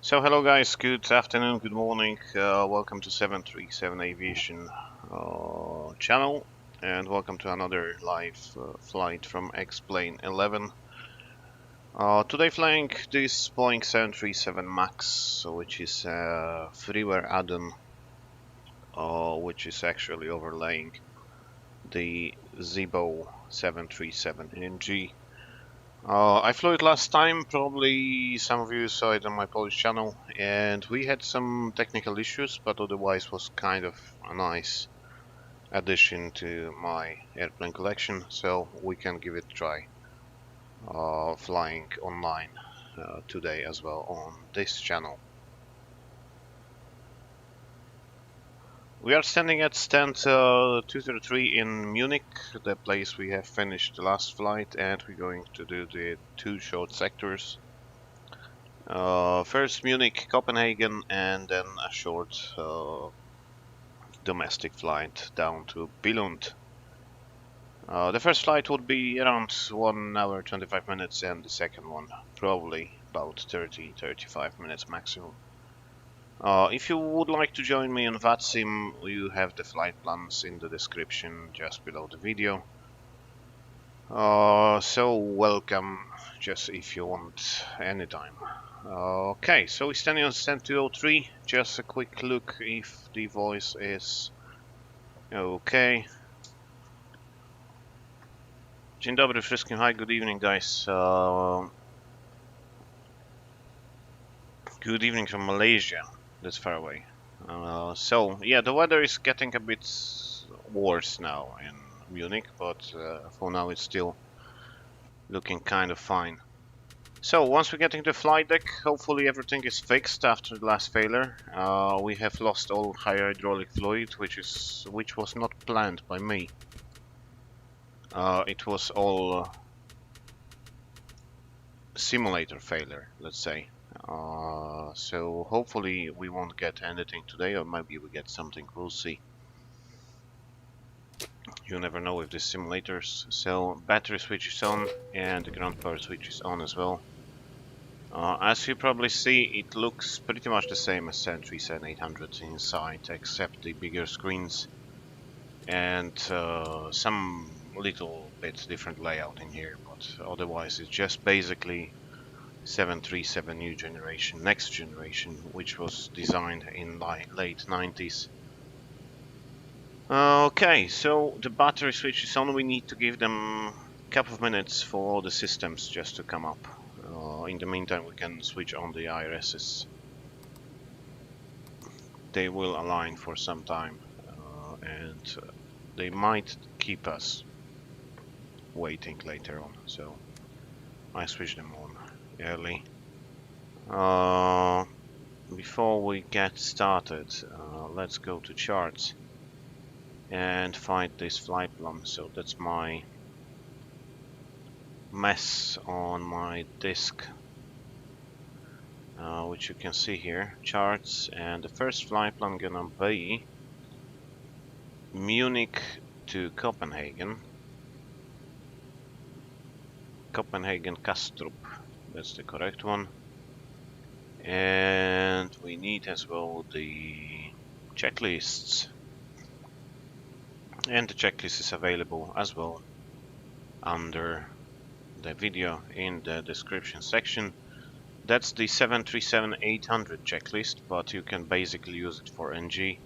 So hello guys, good afternoon, good morning, welcome to 737 Aviation channel, and welcome to another live flight from X-Plane 11. Today flying this Boeing 737 MAX, which is a freeware add-on, which is actually overlaying the Zibo 737 NG. I flew it last time, probably some of you saw it on my Polish channel, and we had some technical issues, but otherwise was kind of a nice addition to my airplane collection, so we can give it a try flying online today as well on this channel. We are standing at stand 203 in Munich, the place we have finished the last flight, and we're going to do the two short sectors. First Munich, Copenhagen, and then a short domestic flight down to Billund. The first flight would be around 1 hour 25 minutes, and the second one probably about 30-35 minutes maximum. If you would like to join me on Vatsim, you have the flight plans in the description just below the video. So welcome, just if you want anytime. Okay, so we're standing on stand 203. Just a quick look if the voice is okay. Dzień dobry wszystkim. Hi, good evening, guys. Good evening from Malaysia. That's far away. So yeah, the weather is getting a bit worse now in Munich, but for now it's still looking kind of fine. So once we get into the flight deck, hopefully everything is fixed after the last failure. We have lost all high hydraulic fluid, which was not planned by me. It was all simulator failure, let's say. So hopefully we won't get anything today, or maybe we get something. We'll see. You never know with these simulators. So battery switch is on, and the ground power switch is on as well. As you probably see, it looks pretty much the same as 737-800 inside, except the bigger screens and some little bit different layout in here, but otherwise it's just basically 737 new generation, next generation, which was designed in late 90s. Okay, so the battery switch is on. We need to give them a couple of minutes for all the systems just to come up. In the meantime, we can switch on the IRSs. They will align for some time, and they might keep us waiting later on, so I switch them on early. Before we get started, let's go to charts and find this flight plan. So that's my mess on my disk, which you can see here, charts, and the first flight plan gonna be Munich to Copenhagen, Kastrup, that's the correct one. And we need as well the checklists, and the checklist is available as well under the video in the description section. That's the 737-800 checklist, but you can basically use it for NG,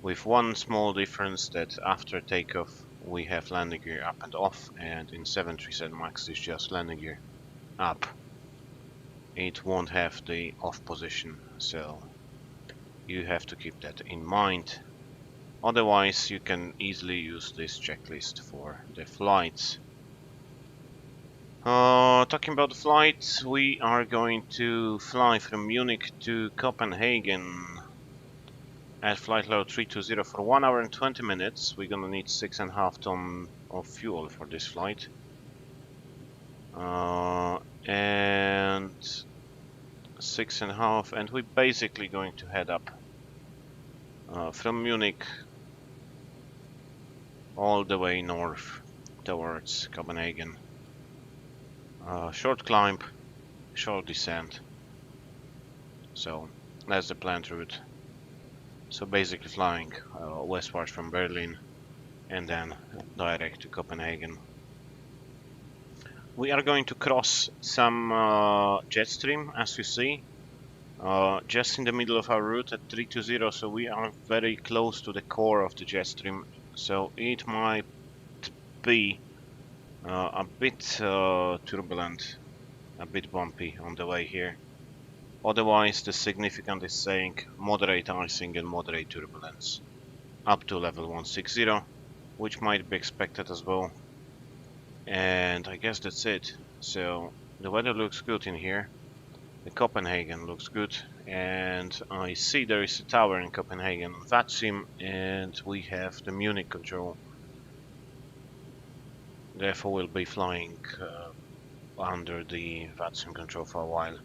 with one small difference, that after takeoff we have landing gear up and off, and in 737 MAX is just landing gear up. It won't have the off position, so you have to keep that in mind. Otherwise you can easily use this checklist for the flights. Talking about the flights, we are going to fly from Munich to Copenhagen at flight level 320 for 1 hour and 20 minutes. We're gonna need 6.5 tons of fuel for this flight. And 6.5, and we're basically going to head up from Munich all the way north towards Copenhagen. Short climb, short descent. So that's the planned route. So basically flying westward from Berlin and then direct to Copenhagen. We are going to cross some jet stream, as you see, just in the middle of our route at 320, so we are very close to the core of the jet stream, so it might be a bit turbulent, a bit bumpy on the way here. Otherwise, the significant is saying moderate icing and moderate turbulence up to level 160, which might be expected as well. And I guess that's it. So the weather looks good in here. The Copenhagen looks good, and I see there is a tower in Copenhagen, Vatsim, and we have the Munich control. Therefore, we'll be flying under the Vatsim control for a while.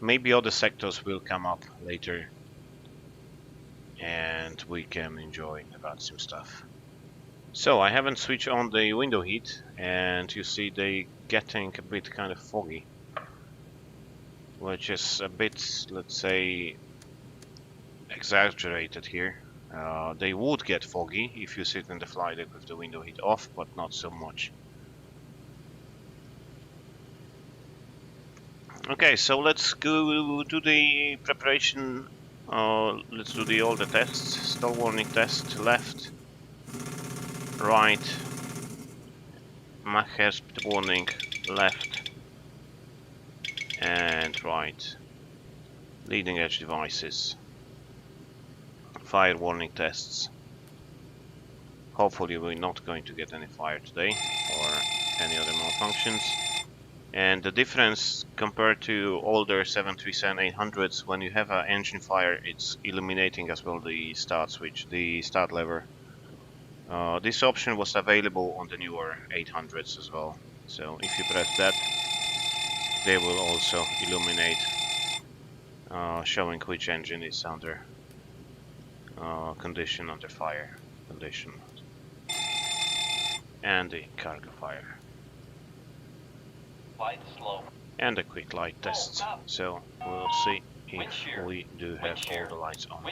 Maybe other sectors will come up later, and we can enjoy the Vatsim stuff. So I haven't switched on the window heat, and you see they getting a bit kind of foggy, which is a bit, let's say, exaggerated here. They would get foggy if you sit in the flight deck with the window heat off, but not so much. Okay, so let's go do the preparation. Let's do all the tests. Stall warning test, left, right, Mach speed warning, left and right. Leading edge devices. Fire warning tests. Hopefully we're not going to get any fire today or any other malfunctions. And the difference compared to older 737-800s, when you have an engine fire, it's illuminating as well the start switch, the start lever. This option was available on the newer 800s as well. So if you press that, they will also illuminate, showing which engine is under condition, under fire condition, and the cargo fire. Light slow. And a quick light test. So we'll see if we do have all the lights on.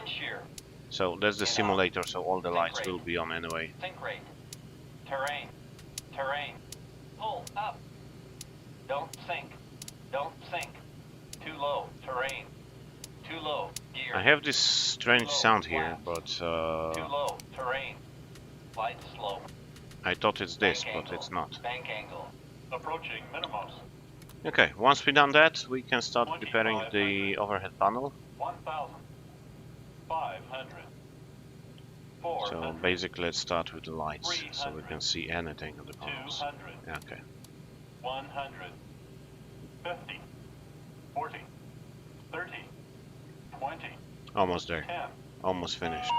So that's the simulator, so all the lights will be on anyway. Sink rate. Terrain. Terrain. Pull up. Don't sink. Don't sink. Too low. Terrain. Too low. Gear. I have this strange sound here, but Too low. Terrain. Light slow. I thought it's this, but it's not. Bank angle. Approaching minimums. Okay, once we've done that, we can start preparing the overhead panel. 1,500. So basically, let's start with the lights, so we can see anything on the panels. 200. Okay. 100. 50. 40. 30. 20. Almost there. 10. Almost finished.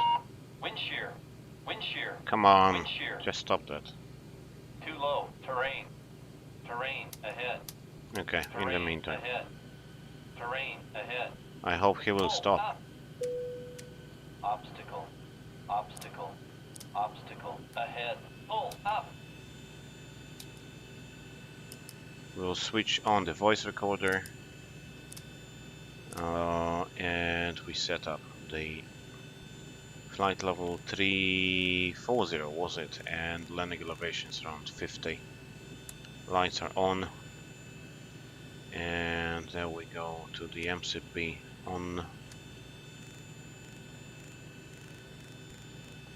Wind shear. Wind shear. Come on, Wind shear. just stop that. Too low. Terrain. Terrain ahead. Okay, Terrain in the meantime. Ahead. Terrain ahead. I hope he will Pull stop. up. Obstacle. Obstacle. Obstacle ahead. Pull up. We'll switch on the voice recorder. And we set up the flight level 340, was it? And landing elevations around 50. Lights are on. And there we go to the MCP on.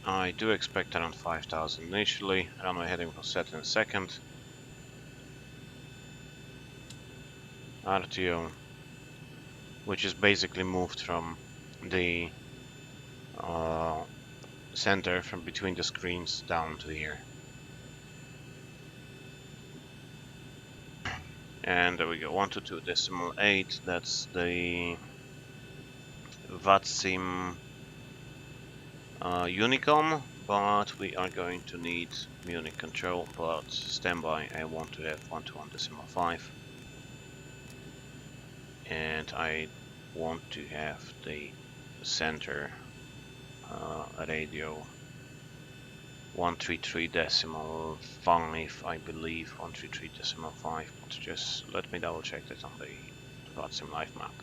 I do expect around 5,000 initially. Runway heading was set in a second. RTO, which is basically moved from the center, from between the screens down to here. And there we go, 122.8, that's the Vatsim Unicom, but we are going to need Munich control, but standby, I want to have 121.5. And I want to have the center radio 133.5, I believe, 133.5, but just let me double check that on the Vatsim live map.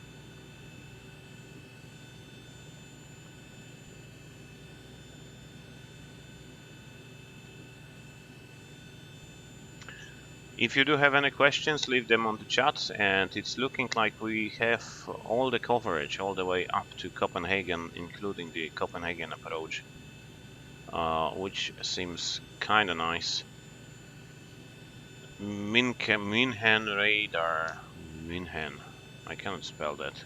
If you do have any questions, leave them on the chat, and it's looking like we have all the coverage all the way up to Copenhagen, including the Copenhagen approach, which seems kinda nice. Minhen radar. Minhen. I cannot spell that.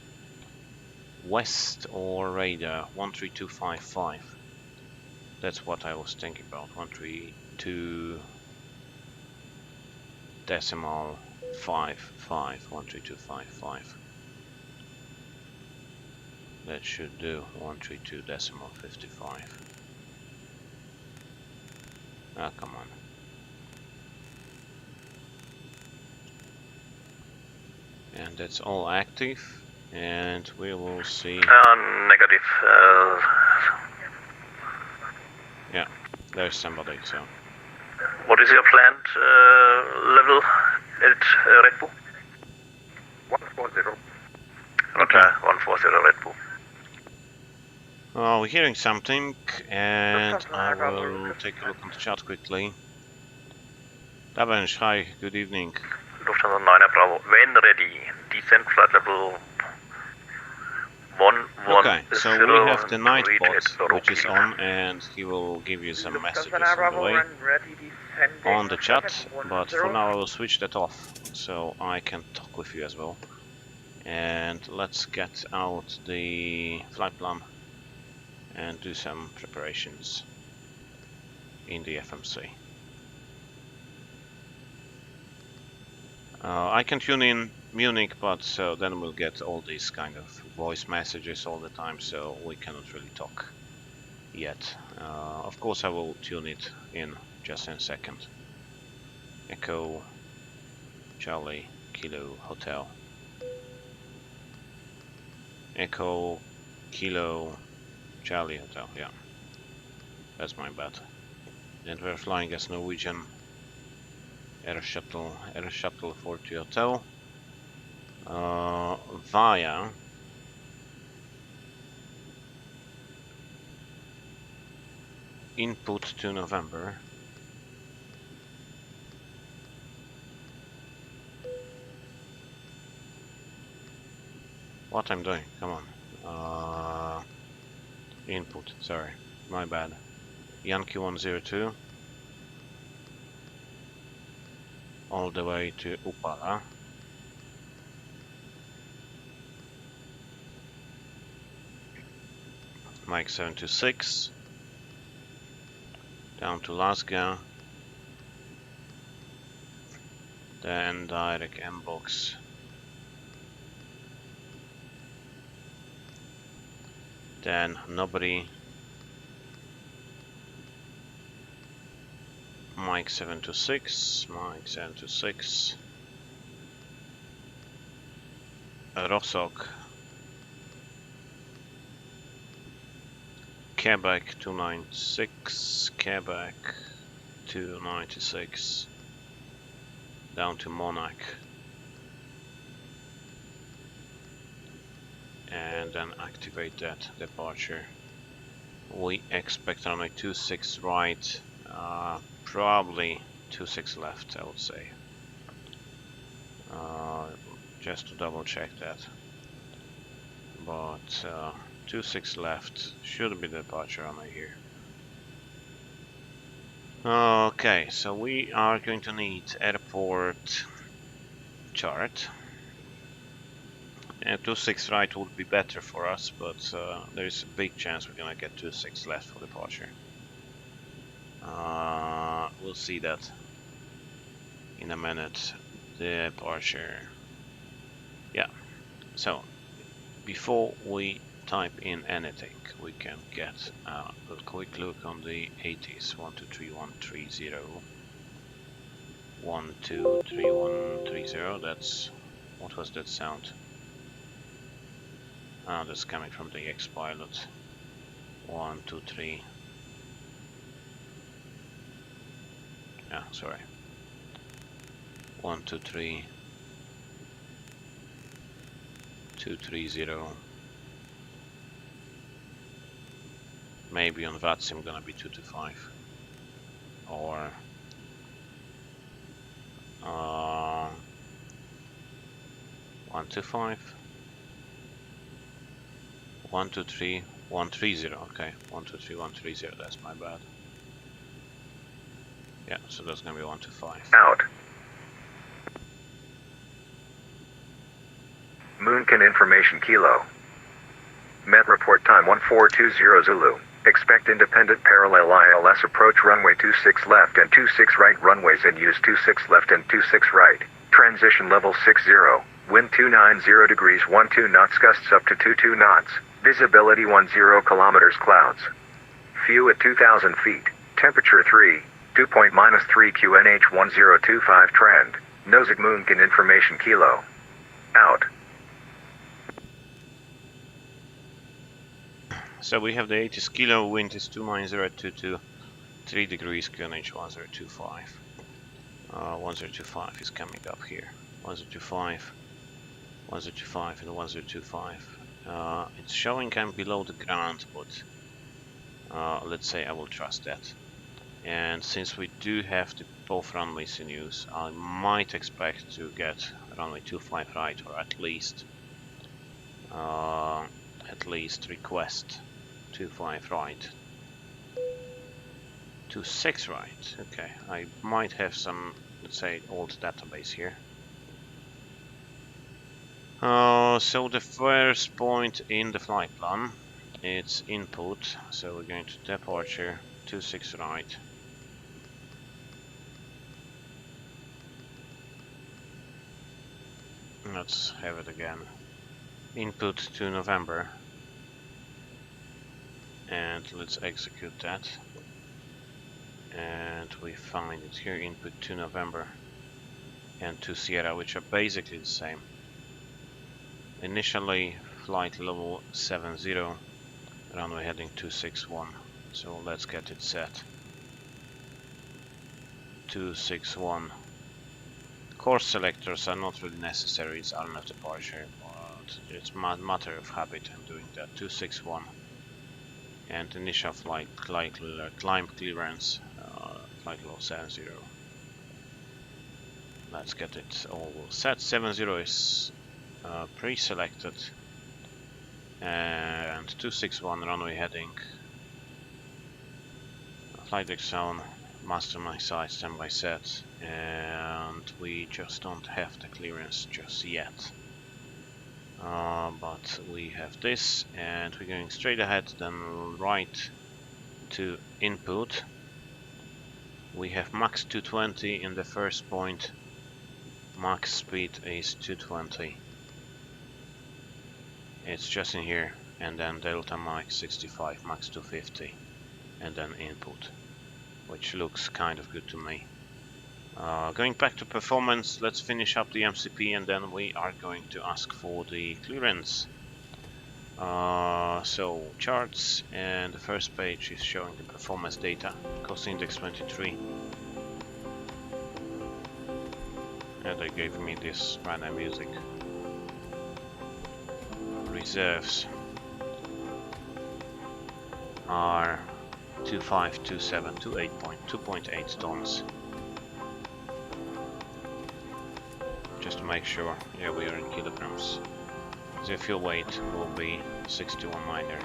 West or radar 13255. That's what I was thinking about. 132 decimal 55. 13255. That should do. 132 decimal 55. Ah, come on. And that's all active, and we will see. Negative. Yeah, there's somebody. So. What is your planned level at Red Bull? 140. Roger, 140 Red Bull. Oh, we're hearing something, and I will take a look on the chat quickly. Davench, hi, good evening. Lufthansa 9 Bravo, when ready, descent flight level 110. Okay, so we have the night bot, which is on, and he will give you some messages on the way on the chat, but for now I will switch that off, so I can talk with you as well. And let's get out the flight plan and do some preparations in the FMC. I can tune in Munich, but then we'll get all these kind of voice messages all the time, so we cannot really talk yet. Of course I will tune it in just in a second. Echo Charlie Kilo Hotel. Echo Kilo Charlie Hotel, yeah. That's my bad. And we're flying as Norwegian Air Shuttle 40 Hotel via input to November. What I'm doing? Come on. Input. Sorry, my bad. Yankee 102. All the way to Uppala. Mike 726. Down to Lasga. Then direct M-box. Then nobody. Mike 726, Mike 726, Rossok, Quebec 296, Quebec 296, down to Munich, and then activate that departure. We expect runway 26 right. Probably 26 left, I would say. Just to double check that. But 26 left should be the departure on here. Okay, so we are going to need airport chart. And 26 right would be better for us, but there is a big chance we're gonna get 26 left for departure. We'll see that in a minute. Departure. Yeah. So before we type in anything, we can get a quick look on the 80s. 123130. 123130. That's, what was that sound? That's coming from the X-Pilot. 123. Yeah, sorry. 123 230. Maybe on Vatsim gonna be 225, or 125, 123, 130. Okay, 123, 130. That's my bad. Yeah, so that's gonna be 125. Out. Moonkin information Kilo. Met report time 1420 Zulu. Expect independent parallel ILS approach runway 26 left and 26 right runways and use 26 left and 26 right. Transition level 60. Wind 290 degrees 12 knots, gusts up to 22 knots. Visibility 10 kilometers, clouds. Few at 2,000 feet. Temperature 3. Dew point -3 QNH 1025 trend. Nosig Moonkin information Kilo. Out. So we have the 80 kilo, wind is 29022, 3 degrees, QNH 1025. 1025 is coming up here. 1025, 1025 and 1025. It's showing I'm below the ground, but let's say I will trust that. And since we do have both runways in use, I might expect to get runway 25 right, or at least request 25 right. 26 right. Okay, I might have some, let's say, old database here. So the first point in the flight plan, it's input. So we're going to departure 26 right. Let's have it again. Input to November. And let's execute that. And we find it here, input to November and to Sierra, which are basically the same. Initially flight level 70, runway heading 261. So let's get it set. 261. Course selectors are not really necessary, it's RMF departure, but it's a matter of habit I'm doing that. 261. And initial flight climb clearance, flight level 70. Let's get it all set. 70 is pre-selected, and 261 runway heading, flight deck zone, master my side, standby set, and we just don't have the clearance just yet. But we have this, and we're going straight ahead, then right to input. We have max 220 in the first point, max speed is 220. It's just in here, and then delta max 65, max 250, and then input, which looks kind of good to me. Going back to performance, let's finish up the MCP and then we are going to ask for the clearance. So charts, and the first page is showing the performance data, cost index 23. And they gave me this random music. Reserves are 2527 to 2.8 tons. Just to make sure, yeah, we are in kilograms. The fuel weight will be 61 minor.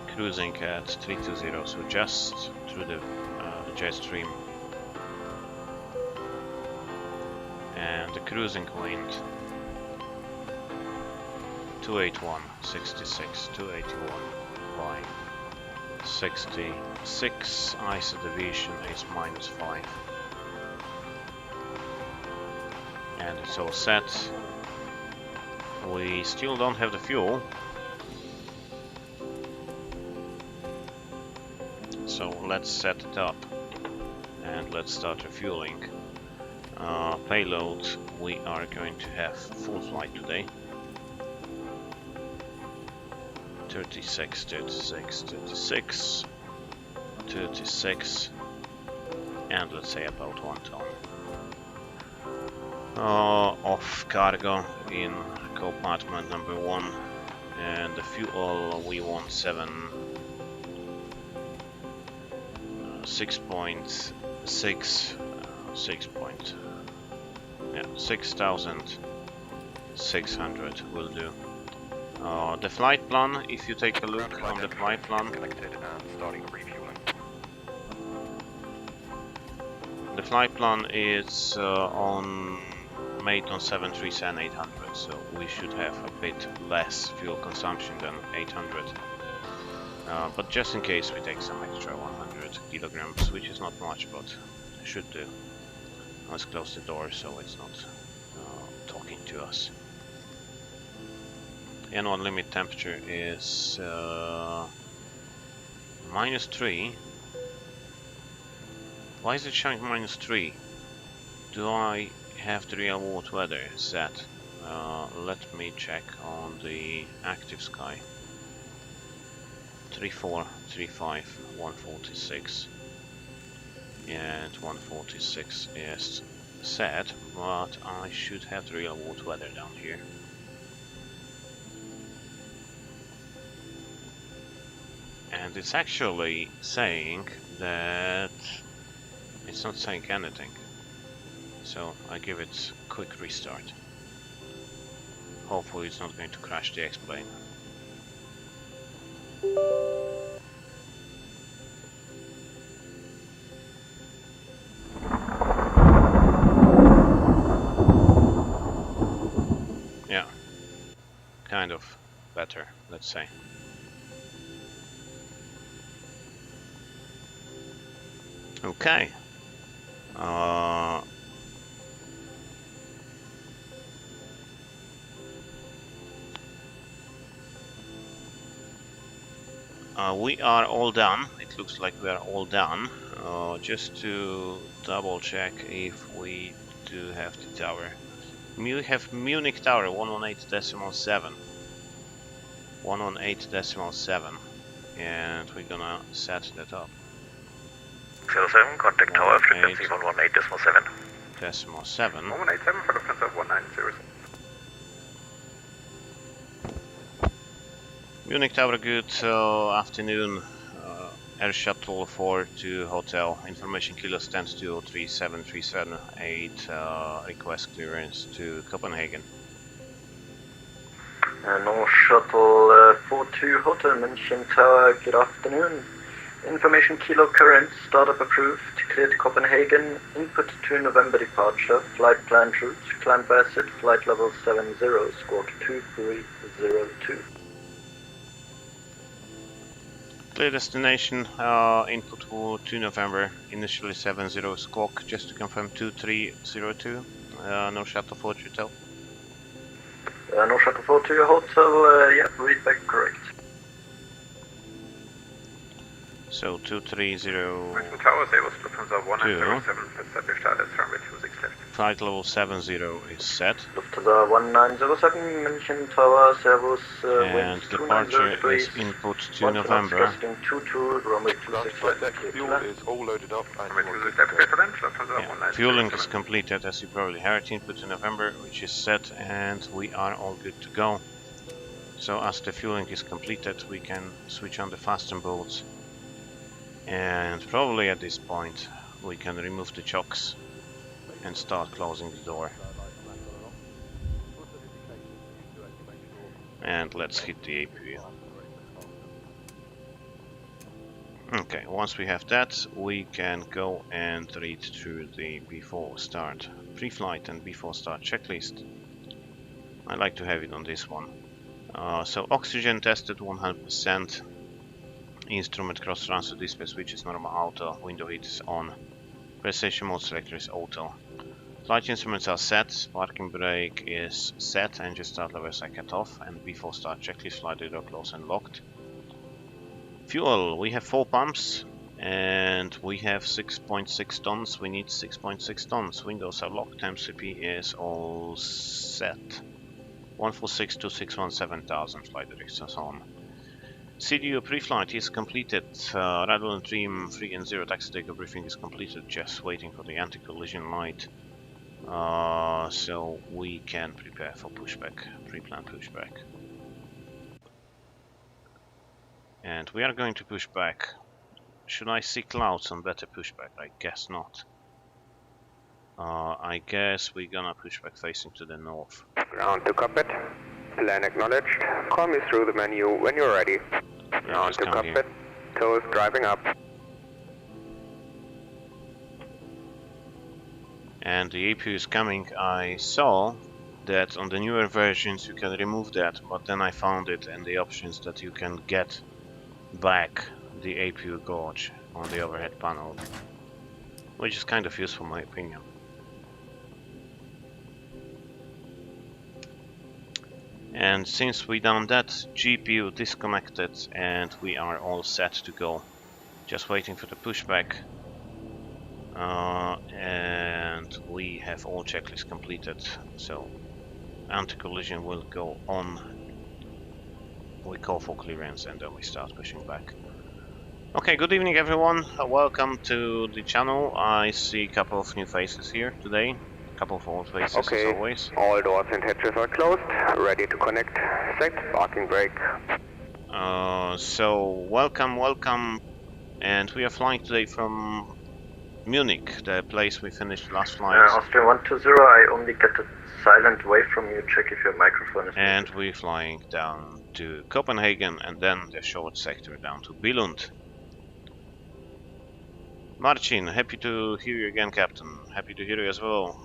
Cruising at 320, so just through the jet stream. And the cruising wind 281, 66, 281 by 66, ISO deviation is -5. And it's all set. We still don't have the fuel. So let's set it up and let's start refueling. Payload, we are going to have full flight today. 36, 36, 36, 36, and let's say about 1 ton. Off cargo in compartment number 1, and the fuel we want 7 6,600 will do. The flight plan, if you take a look on the flight plan, the flight plan is made on 737-800, so we should have a bit less fuel consumption than 800. But just in case, we take some extra 100 kilograms, which is not much, but should do. Let's close the door so it's not talking to us. N1 limit temperature is -3. Why is it showing -3? Do I have the real world weather set? Let me check on the active sky. 34, 35, 146. And 146 is set, but I should have the real world weather down here. And it's actually saying that it's not saying anything. So I give it a quick restart. Hopefully it's not going to crash the X-plane. Yeah, kind of better, let's say. Okay. We are all done. It looks like we are all done. Just to double check if we do have the tower. We have Munich Tower 118.7. 118.7. And we're gonna set that up. 07, contact tower, frequency 118.7. 118.7. 187 for the Lufthansa 1907. Munich Tower, good afternoon. Air Shuttle 4 to Hotel. Information Kilo stands 2037378. Request clearance to Copenhagen. North Shuttle 42 Hotel Munich Tower, good afternoon. Information Kilo current, startup approved, cleared Copenhagen, input to November departure, flight planned route, climb by SID, flight level 70, squawk 2302. Clear destination, input to November, initially 70, squawk, just to confirm 2302, no Shuttle 4 to Hotel. No Shuttle 42 Hotel, yeah, read back correct. So 230. Tower, Sabres, Lufthansa 1907, established status, runway 26 left. Flight level 70 is set. Lufthansa 1907, München Tower, Servus, And departure is input to November. 22, runway 26 left. Fuel is all loaded up and Runway we're 26 good to left, go. Lufthansa Fueling is completed, as you probably heard. Input to November, which is set, and we are all good to go. So as the fueling is completed, we can switch on the fasten bolts. And probably at this point we can remove the chocks and start closing the door. And let's hit the APU. Okay, once we have that, we can go and read through the before start pre-flight and before start checklist. I like to have it on this one. So oxygen tested 100%. Instrument cross transfer display switch is normal auto, window heat is on, precision mode selector is auto. Flight instruments are set, parking brake is set, engine start levers are cut off, and before start checklist, flight radar closed and locked. Fuel, we have 4 pumps, and we have 6.6 tons, we need 6.6 tons, windows are locked, MCP is all set. 1462617,000, flight directions on. CDU pre-flight is completed, radar and trim 3 and 0 taxi takeoff briefing is completed, just waiting for the anti-collision light. So we can prepare for pushback, pre-planned pushback. And we are going to push back Should I see clouds on better pushback? I guess not. I guess we're gonna push back facing to the north. Ground to cockpit. Plan acknowledged. Call me through the menu when you're ready. Ground to cockpit. Toes driving up. And the APU is coming. I saw that on the newer versions you can remove that, but then I found it in the options that you can get back the APU gauge on the overhead panel, which is kind of useful in my opinion. And since we done that, GPU disconnected and we are all set to go. Just waiting for the pushback. And we have all checklists completed, so anti-collision will go on. We call for clearance and then we start pushing back. Okay, good evening everyone, welcome to the channel. I see a couple of new faces here today, a couple of old faces as always. All doors and hatches are closed, ready to connect. Set parking brake. So welcome, and we are flying today from Munich, the place we finished last flight. Austrian 120, I only get a silent wave from you, check if your microphone is and muted. we're flying down to Copenhagen and then the short sector down to Billund. Marcin, happy to hear you again, Captain. Happy to hear you as well.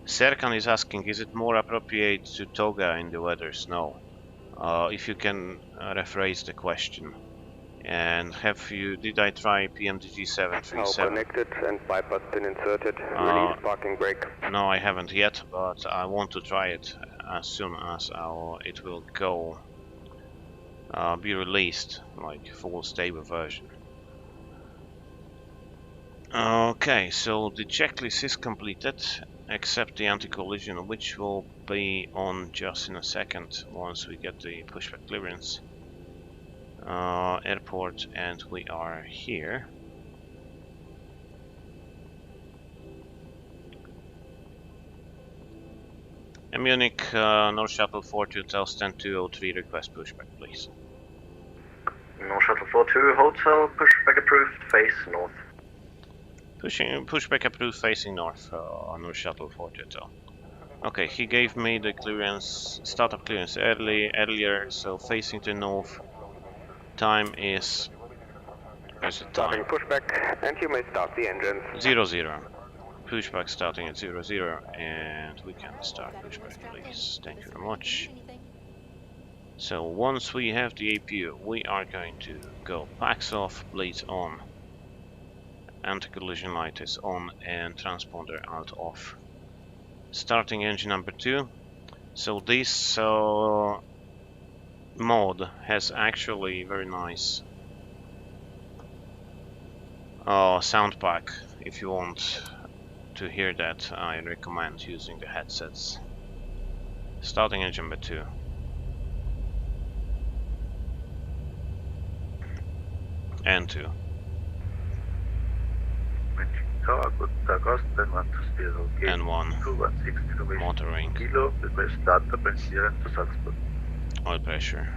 Serkan is asking, is it more appropriate to toga in the weather snow? If you can rephrase the question. And did I try PMDG 737? Connected and bypass pin inserted. Release parking brake. No, I haven't yet, but I want to try it as soon as it will go. Be released, like full stable version. Okay, so the checklist is completed, except the anti-collision, which will be on just in a second once we get the pushback clearance. Airport, and we are here. And Munich, North Shuttle 42 Hotel stand 203, request pushback please. North Shuttle 42 Hotel, pushback approved, face north. Pushback approved facing north, North Shuttle 42 Hotel. Okay, he gave me the clearance, startup clearance earlier, so facing to north. Time is... where's the time? Starting pushback, and you may start the engines. 00. Pushback starting at 00, and we can start pushback please. Thank you very much. So once we have the APU, we are going to go packs off, blades on, anti-collision light is on, and transponder alt off. Starting engine number 2. So this mod has actually very nice sound pack. If you want to hear that, I recommend using the headsets. Starting engine number 2. And 2. And 1. Motoring. Oil pressure.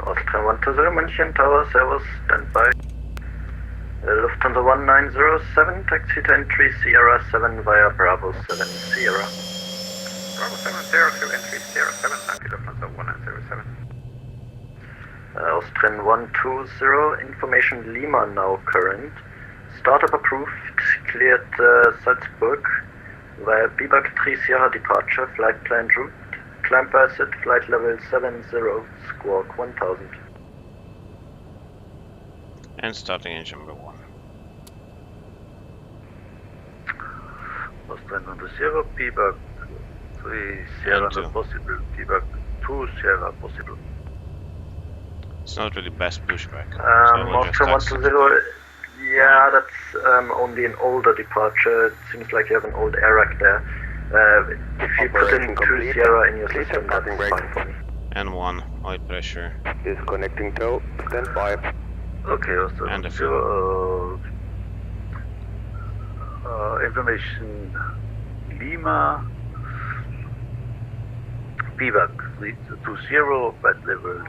Austrian 120 München Tower, Servus, standby. Lufthansa 1907, taxi to entry Sierra 7 via Bravo 7 Sierra. Bravo 7 0 to entry Sierra 7, thank you, Lufthansa 1907. Austrian 120, information Lima now current. Startup approved, cleared Salzburg via Biwak 3 Sierra departure, flight plan route, climb exit, flight level 70, squawk 1000. And starting engine number 1. Austrian 120, Biwak 3 Sierra not possible, Biwak 2 Sierra possible. It's not really best pushback. Austrian 120, yeah, that's only an older departure. It seems like you have an old AIRAC there. If you put in 2 Sierra in your system, that's fine for me. And 1, oil pressure. Disconnecting tow, stand by. Okay, also And a fuel. Information Lima Feedback 320, flight level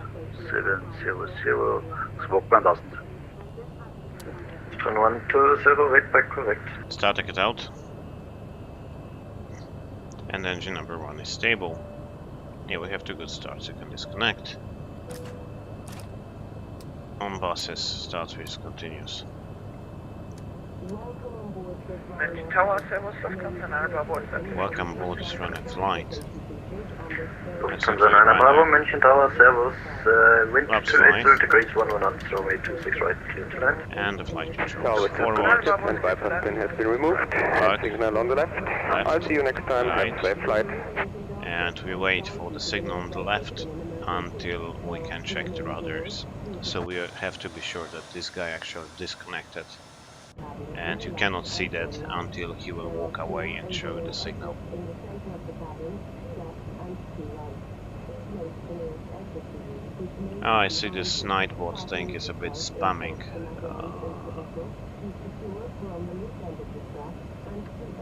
700, squawk 1000. Turn 120, read back correct. Static it out. And engine number 1 is stable. Yeah, we have 2 good starts. You can disconnect. On buses, start switch continues. Welcome aboard this running flight. Lufthansa 9 Bravo, München Tower, Servus, wind 280 degrees, 11 knots, runway 26 right, clear to land. And the flight Tower controls with forward. and bypass pin has been removed. Signal on the left. I'll see you next time. Right. Have a safe flight. And we wait for the signal on the left until we can check the rudders. So we have to be sure that this guy actually disconnected. And you cannot see that until he will walk away and show the signal. Oh, I see this Nightbot thing is a bit spamming.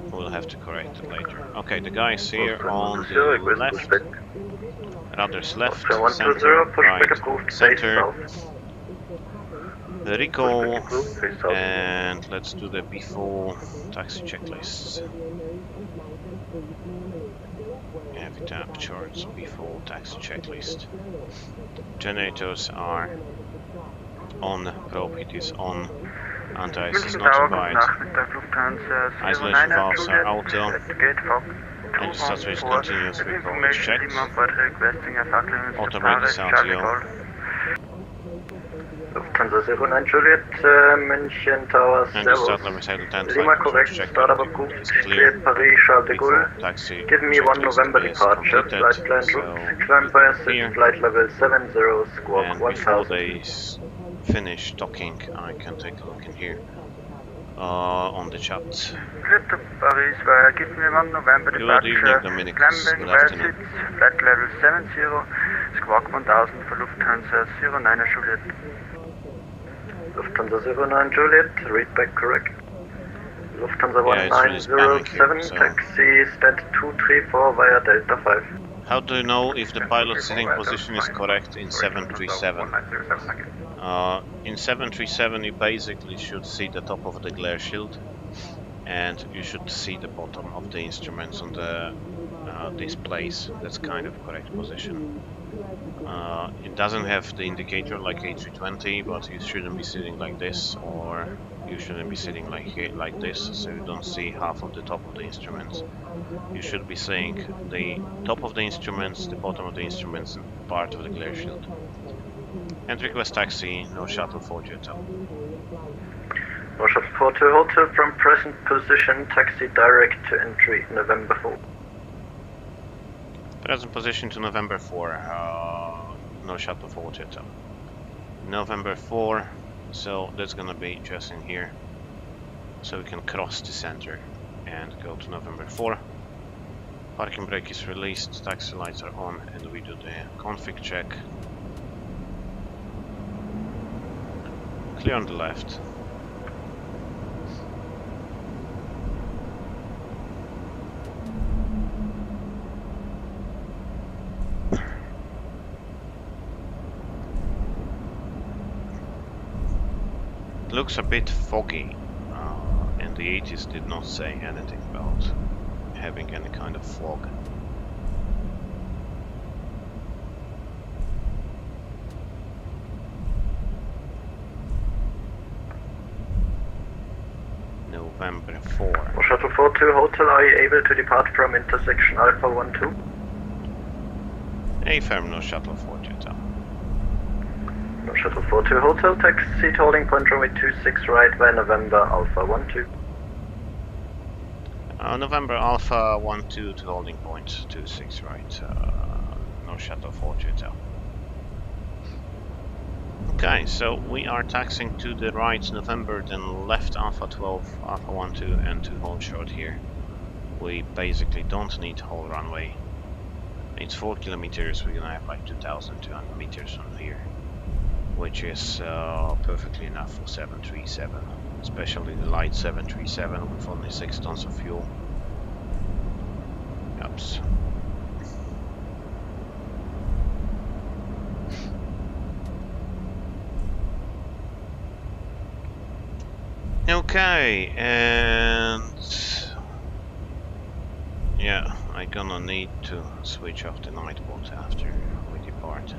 We'll have to correct it later. Okay, the guys here on the left, rudders left, center, right, center, the recall, and let's do the before taxi checklist. Heavy tap charts before taxi checklist. Generators are on, probe heat is on, anti-ice is notified, isolation valves are auto, engine start switch continues, recall is checked, auto brake is auto. Lufthansa 09 Juliet, München Tower, Engine Servus. start level 7 10 Lima flight correct, control check startup is approved, clear. cleared Paris, Charles de Gaulle. Before taxi Give me 1 checklist November is departure, completed, flight plan so route, climb via here. flight level 70, squawk And before 1000. they finish talking, I can take a look in here on the chat. Cleared to Paris via give me 1 November Good departure. evening, Dominic. Landing Good via afternoon. seats, flight level 70, squawk 1000 for Lufthansa 09 Juliet. Lufthansa 09 Juliet, read back correct. Lufthansa Yeah, it's really spamming 1907, here, so- taxi stand 234 via Delta 5. How do you know if the pilot sitting position is correct in 737? In 737 you basically should see the top of the glare shield and you should see the bottom of the instruments on the displays. That's kind of correct position. It doesn't have the indicator like A320, but you shouldn't be sitting like this, or you shouldn't be sitting like this, so you don't see half of the top of the instruments. You should be seeing the top of the instruments, the bottom of the instruments, and part of the glare shield. And request taxi, no shuttle for Jetta. No shuttle 4 to hotel from present position, taxi direct to entry November 4. Present position to November 4, no shuttle for Jetta. November 4, so that's gonna be just in here. So we can cross the center and go to November 4. Parking brake is released, taxi lights are on, and we do the config check. Clear on the left. Looks a bit foggy, and the 80s did not say anything about having any kind of fog. November 4. No shuttle 4 to hotel, are you able to depart from intersection Alpha 12? A firm, no shuttle for Jetta. No shuttle 4 to hotel, taxi to holding point runway 26 right via November Alpha 12. November Alpha 12 to holding point 26 right. No shuttle for Jetta. Okay, so we are taxiing to the right November, then left Alpha 12, Alpha 12, and to hold short here. We basically don't need whole runway. It's 4 kilometers, we're gonna have like 2,200 meters from here, which is perfectly enough for 737, especially the light 737 with only 6 tons of fuel. Oops. Okay, and yeah, I'm gonna need to switch off the night mode after we depart.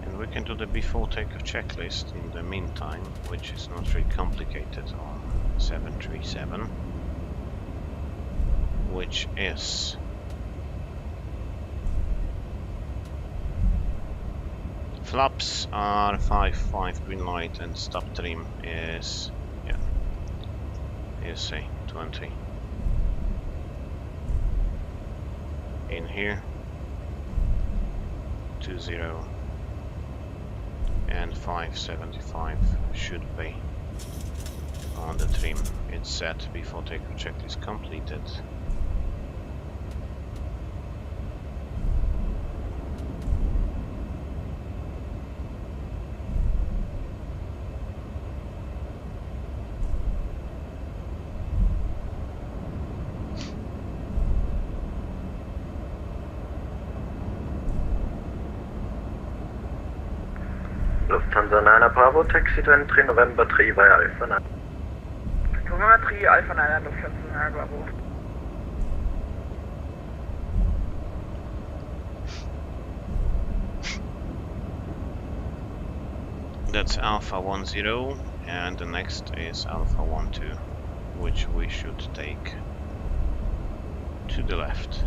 And we can do the before takeoff checklist in the meantime, which is not really complicated on 737, which is flaps are 5 green light, and stop trim is say 20. In here 20 and 575 should be on the trim. It's set before takeoff checklist completed. Lufthansa 9 Bravo, taxi to entry November 3 via Alpha 9. November 3, Alpha 9, Lufthansa 9 Bravo. That's Alpha 10, and the next is Alpha 12, which we should take to the left.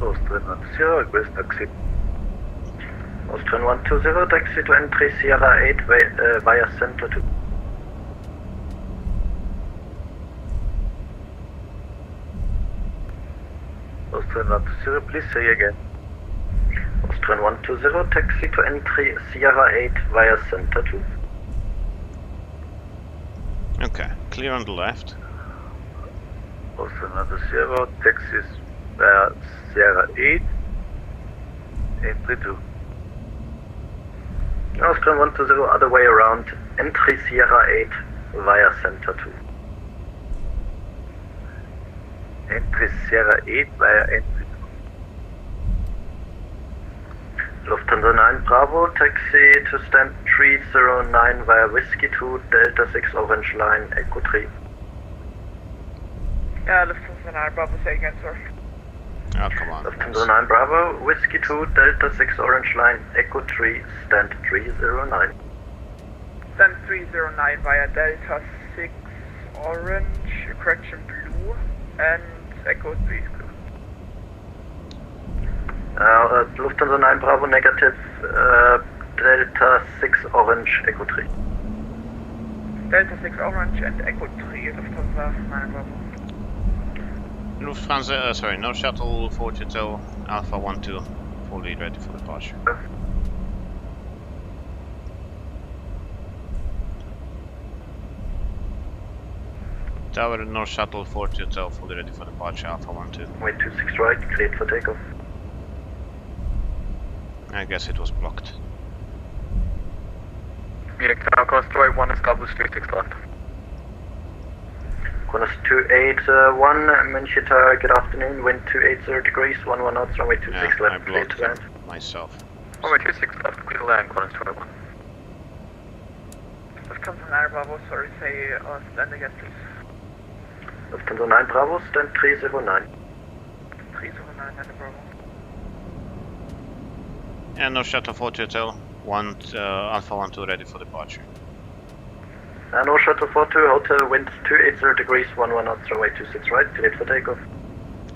Austrian 10, request taxi. Austrian 120, taxi to entry Sierra 8 via center to. Austrian 120, please say again. Austrian 120, taxi to entry Sierra 8 via center 2. Okay, clear on the left. Austrian 120, taxis via Sierra 8, entry 2. Austrian 120, other way around, entry Sierra 8 via center 2. Entry Sierra 8 via entry 2. Lufthansa 9 Bravo, taxi to stand 309 via Whiskey 2, Delta 6 Orange Line, Echo 3. Yeah, Lufthansa 9 Bravo, say again, sir. Oh, come on. Lufthansa 9 Bravo, Whiskey 2, Delta 6 Orange Line, Echo 3, stand 309. Stand 309 via Delta 6 Orange, correction Blue, and Echo 3 Blue. Lufthansa 9 Bravo, negative, Delta 6 Orange, Echo 3. Delta 6 Orange and Echo 3, Lufthansa 9 Bravo. Lufthansa, sorry, no shuttle 42, Alpha 12, fully ready for departure. Tower, no shuttle 42, fully ready for departure, Alpha 12. Wait 26 right, cleared for takeoff. I guess it was blocked. Munich Tower, course 281, established 26 left. Qantas 281, Munich Tower, good afternoon, wind 280 degrees, 11 knots, runway 26 Yeah, left, I clear blocked to land. it myself. Runway 26 left, clear to land, Qantas 281. Lufthansa 9 Bravo, sorry, say stand again, please. Lufthansa 9 Bravo, stand 309. 309 9 Bravo. And no shuttle 42, Alpha 12 ready for departure. No shuttle 42, hotel, wind 280 degrees, 11 knots, runway 26 right, cleared for takeoff.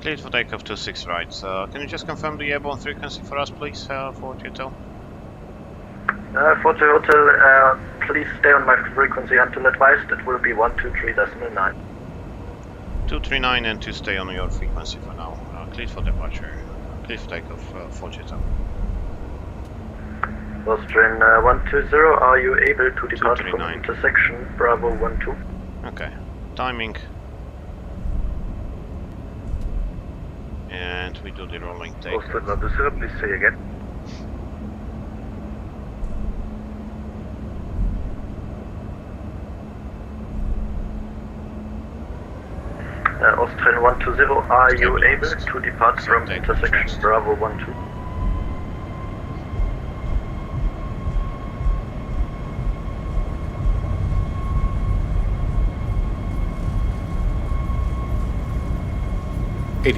Cleared for takeoff 26 right. Can you just confirm the airborne frequency for us, please, 42? 42 hotel, please stay on my frequency until advised, it will be 123.9. 239 and to stay on your frequency for now. Cleared for departure. Cleared for takeoff 42. Austrian 120, are you able to depart from 239. intersection Bravo 12? Okay, timing. And we do the rolling takeoff. Austrian 120, please say again. Austrian 120, are you able to depart from intersection Bravo 12?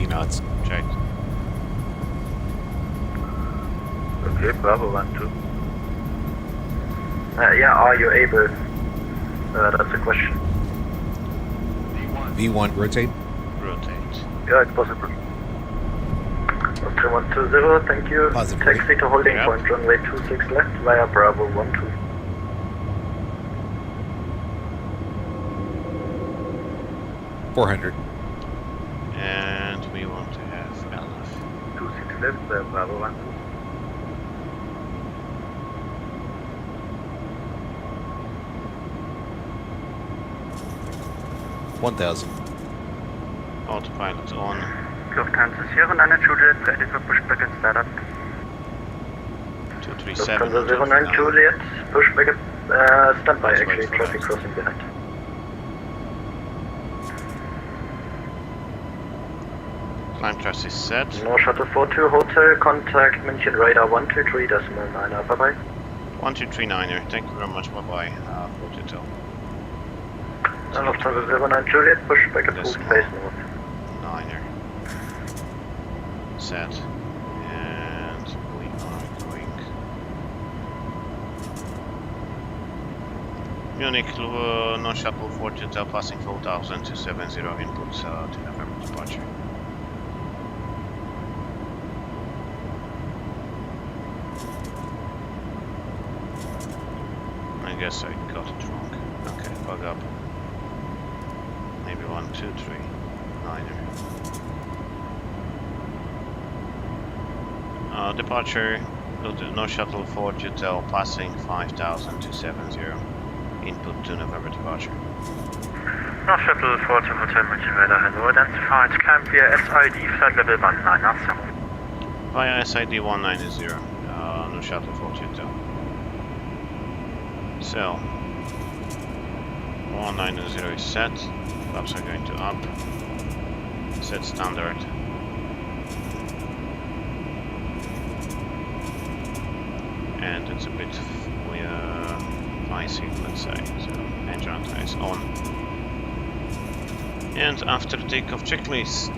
knots. Checked. Okay, Bravo 12. Yeah, are you able? That's a question. V1, rotate. Rotate. Yeah, it's possible. Austrian 120, thank you. Positive. Taxi to holding Yep. point, runway 26 left via Bravo 12. $400. And we want to have LF. 26 left, Bravo 12. $1,000. Autopilot on. Lufthansa Sierra 9 Juliet, ready for pushback and startup. 237. Lufthansa 09 Juliet, pushback, standby Let's wait actually, for traffic that. crossing behind. Climb chassis set. No shuttle 42 hotel, contact München radar 123.9, bye bye. 1239er. Thank you very much. Bye bye. Hotel. Lufthansa 09 Juliet, pushback approved, Decimal. face north. Niner. Set. And we are going. Munich, no shuttle 40 hotel passing 4270 input to November departure. I guess I got it wrong. Okay, bug up. Maybe 1, 2, 3. Niner. Departure. No shuttle 40 hotel passing 5270. Input to November departure. No shuttle 40 Hotel München radar, hello, identified, climb via SID, flight level 19, answer. Via SID 190. No shuttle 40 hotel. So 190 is set. Flaps are going to up. Set standard. And it's a bit icy, let's say. So engine is on. And after takeoff checklist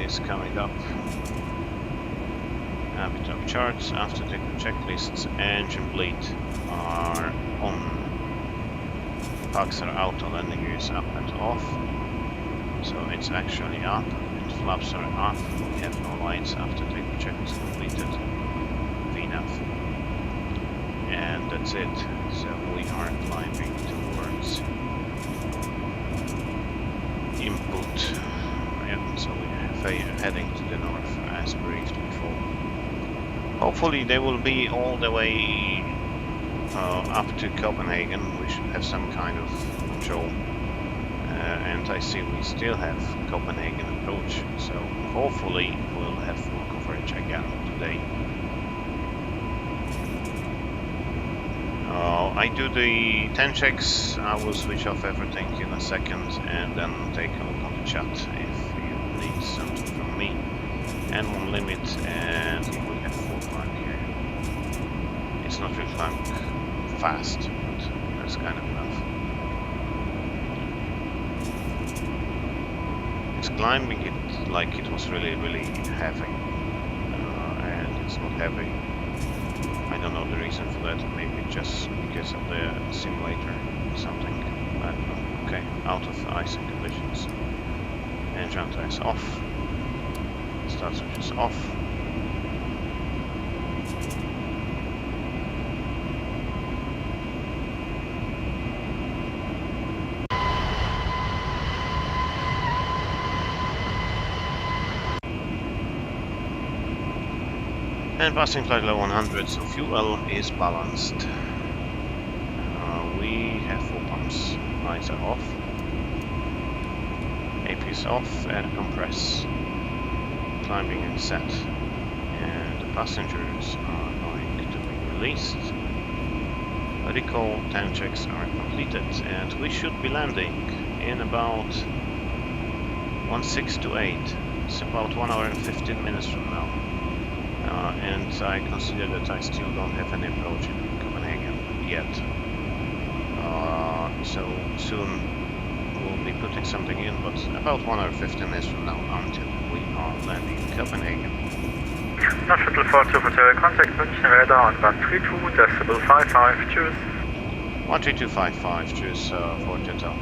is coming up. Habitat charts. After takeoff checklists, engine bleed are on. Pucks are out, on landing gear is up and off. So it's actually up, and flaps are up. We have no lights after takeoff checklist completed. VNAV. And that's it. So we are climbing towards input. Yeah, so we are heading to the north as briefed before. Hopefully they will be all the way up to Copenhagen. We should have some kind of control. And I see we still have Copenhagen approach, so hopefully we'll have full coverage again today. I do the 10 checks. I will switch off everything in a second and then take a look on the chat if you need something from me. And one limit, and we have full climb here. It's not really climb fast, but that's kind of enough. It's climbing it like it was really heavy, and it's not heavy. I don't know the reason for that. Maybe just because of the simulator or something. I don't know. Okay, out of icing conditions. Engine anti-ice off. Start switch is off. And passing flight level 100, so fuel is balanced. We have full pumps. Lights are off. AP is off. Air compress. Climbing is set. And the passengers are going to be released. Medical 10 checks are completed, and we should be landing in about 1628. It's about 1 hour and 15 minutes from now. And I consider that I still don't have any approach in Copenhagen yet. So soon we'll be putting something in, but about 1 hour 15 minutes from now until we are landing in Copenhagen. Not Shuttle 42 Hotel, contact München radar on 132.55, choose. 132.55, choose for Hotel.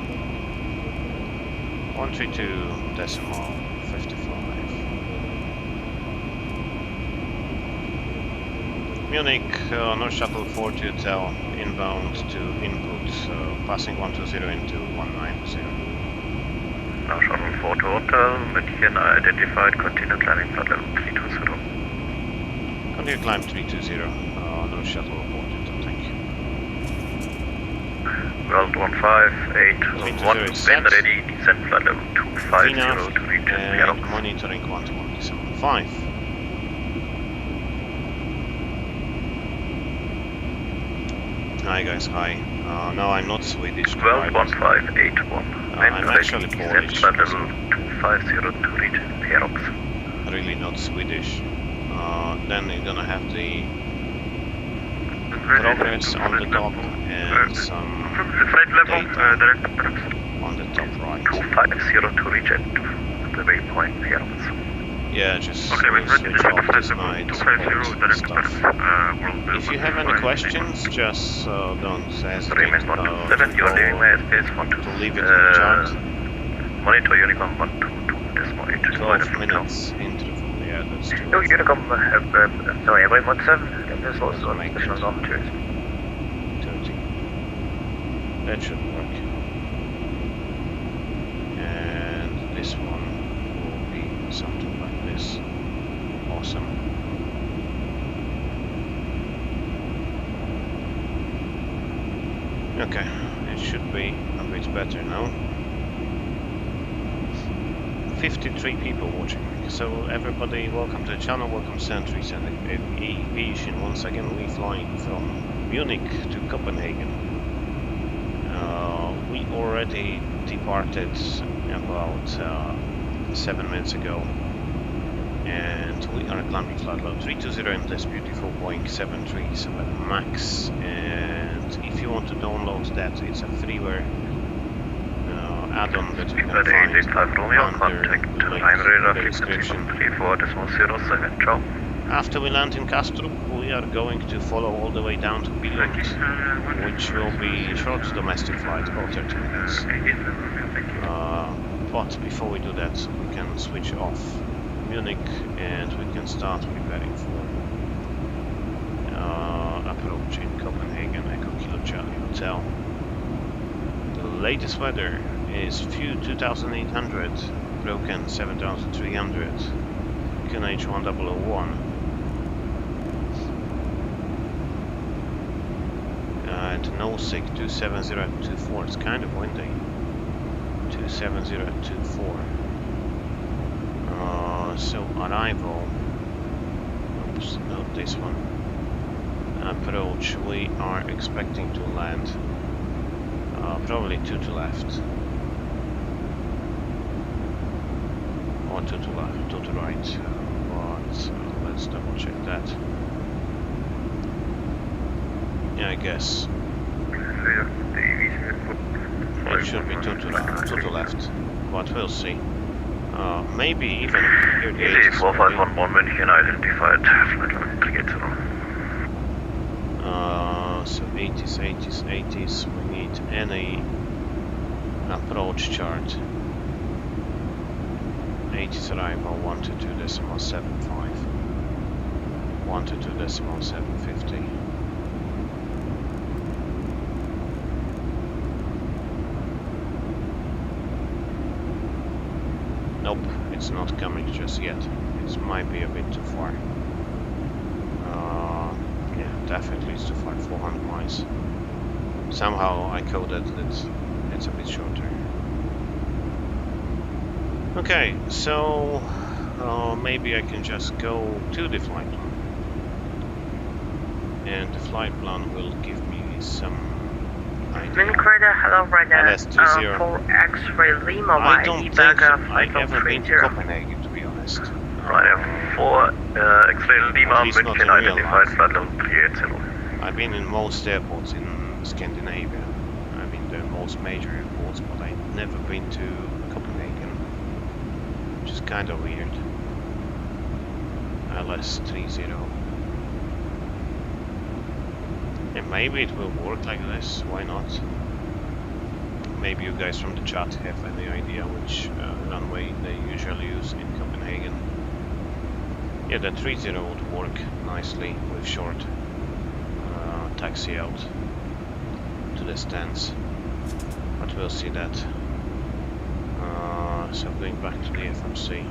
132.55. Munich, North Shuttle 42 Hotel, inbound to input, passing 120 into 190. Now Shuttle 42 Hotel, München identified, continue climbing flight level 320. Continue climb 320, North Shuttle 42 Hotel, thank you. World 158, stand ready, descend flight level 250 to reach and monitoring 121.75. Hi guys, hi. No, I'm not Swedish. World 1581, I'm actually Polish. flight level 250 to reach Perox. Really not Swedish. Then you're gonna have the progress on the top and some Flight level, data direct approx. on the top right. 250 to reach at the waypoint Perox. Yeah, just Okay, we're ready to switch check off flight this level night 250, direct stuff. approx. If you have any questions, just don't hesitate Remain 127, you are leaving my airspace to leave it in the chat. Monitor Unicom 122.8. 12 minutes interval, yeah, that's true. No, Unicom, sorry, every 17, there's also Doesn't make additional sense. officers. 30. That should work. And this one will be something like this. Awesome. Okay, it should be a bit better now. 53 people watching. So everybody, welcome to the channel, welcome to Centuries and Aviation. Once again, we flying from Munich to Copenhagen. We already departed about 7 minutes ago, and we are climbing flight level 320 in this beautiful Boeing 737 MAX. And if you want to download that, it's a freeware add-on that you can find under the description. After we land in Kastrup, we are going to follow all the way down to Billund, which will be a short domestic flight, about 30 minutes. But before we do that, we can switch off Munich and we can start preparing for approach in Copenhagen, Echo Kilo Charlie Hotel. The latest weather is few 2800, broken 7300, QNH 1001. And NOSIG 27024, it's kind of windy. 27024. So arrival, oops, not this one. Approach, we are expecting to land probably 2 to left. Or 2 to left, 2 to right. But let's double check that. Yeah, I guess. It should be 2 to left, but we'll see. Maybe even here the Easy 4511 München identified, flight level 380. So 80s, 80s, 80s, we need any approach chart. 80s arrival 122.75, 122.750. Nope, it's not coming just yet. It might be a bit too far. Yeah, definitely it's too far, 400 miles. Somehow I coded that it's a bit shorter. Okay, so maybe I can just go to the flight plan. And the flight plan will give me some idea. Munich Radar, hello Radar. LS30. For X-ray Lima, I don't think I've flight ever been to Copenhagen, to be honest. Ryanair 4, X-ray Lima, At least not München in real identified life. flight level 380. I've been in most airports in Scandinavia. I've been to most major airports, but I've never been to Copenhagen, which is kind of weird. LS30. And maybe it will work like this, why not? Maybe you guys from the chat have any idea which runway they usually use in Copenhagen. Yeah, the 30 would work nicely with short taxi out to the stands, but we'll see that. So going back to the FMC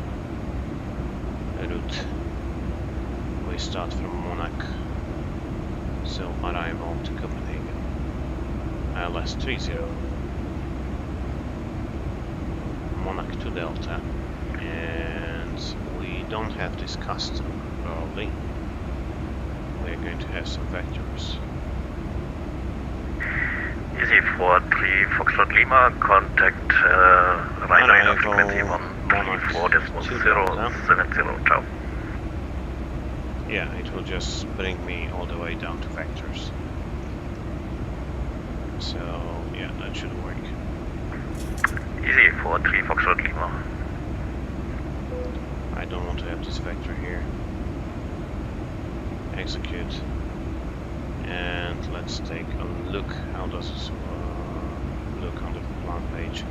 route, we start from Munich, so arrival to Copenhagen, LS30, Munich to Delta, and we don't have this custom probably. We're going to have some vectors. Easy 4-3 Foxtrot Lima, contact Ryanair frequency 134.070, ciao. Yeah, it will just bring me all the way down to vectors. So, yeah, that should work. Easy 4-3 Foxtrot Lima. I don't want to have this vector here. Execute. And let's take a look. How does this look on the plan page?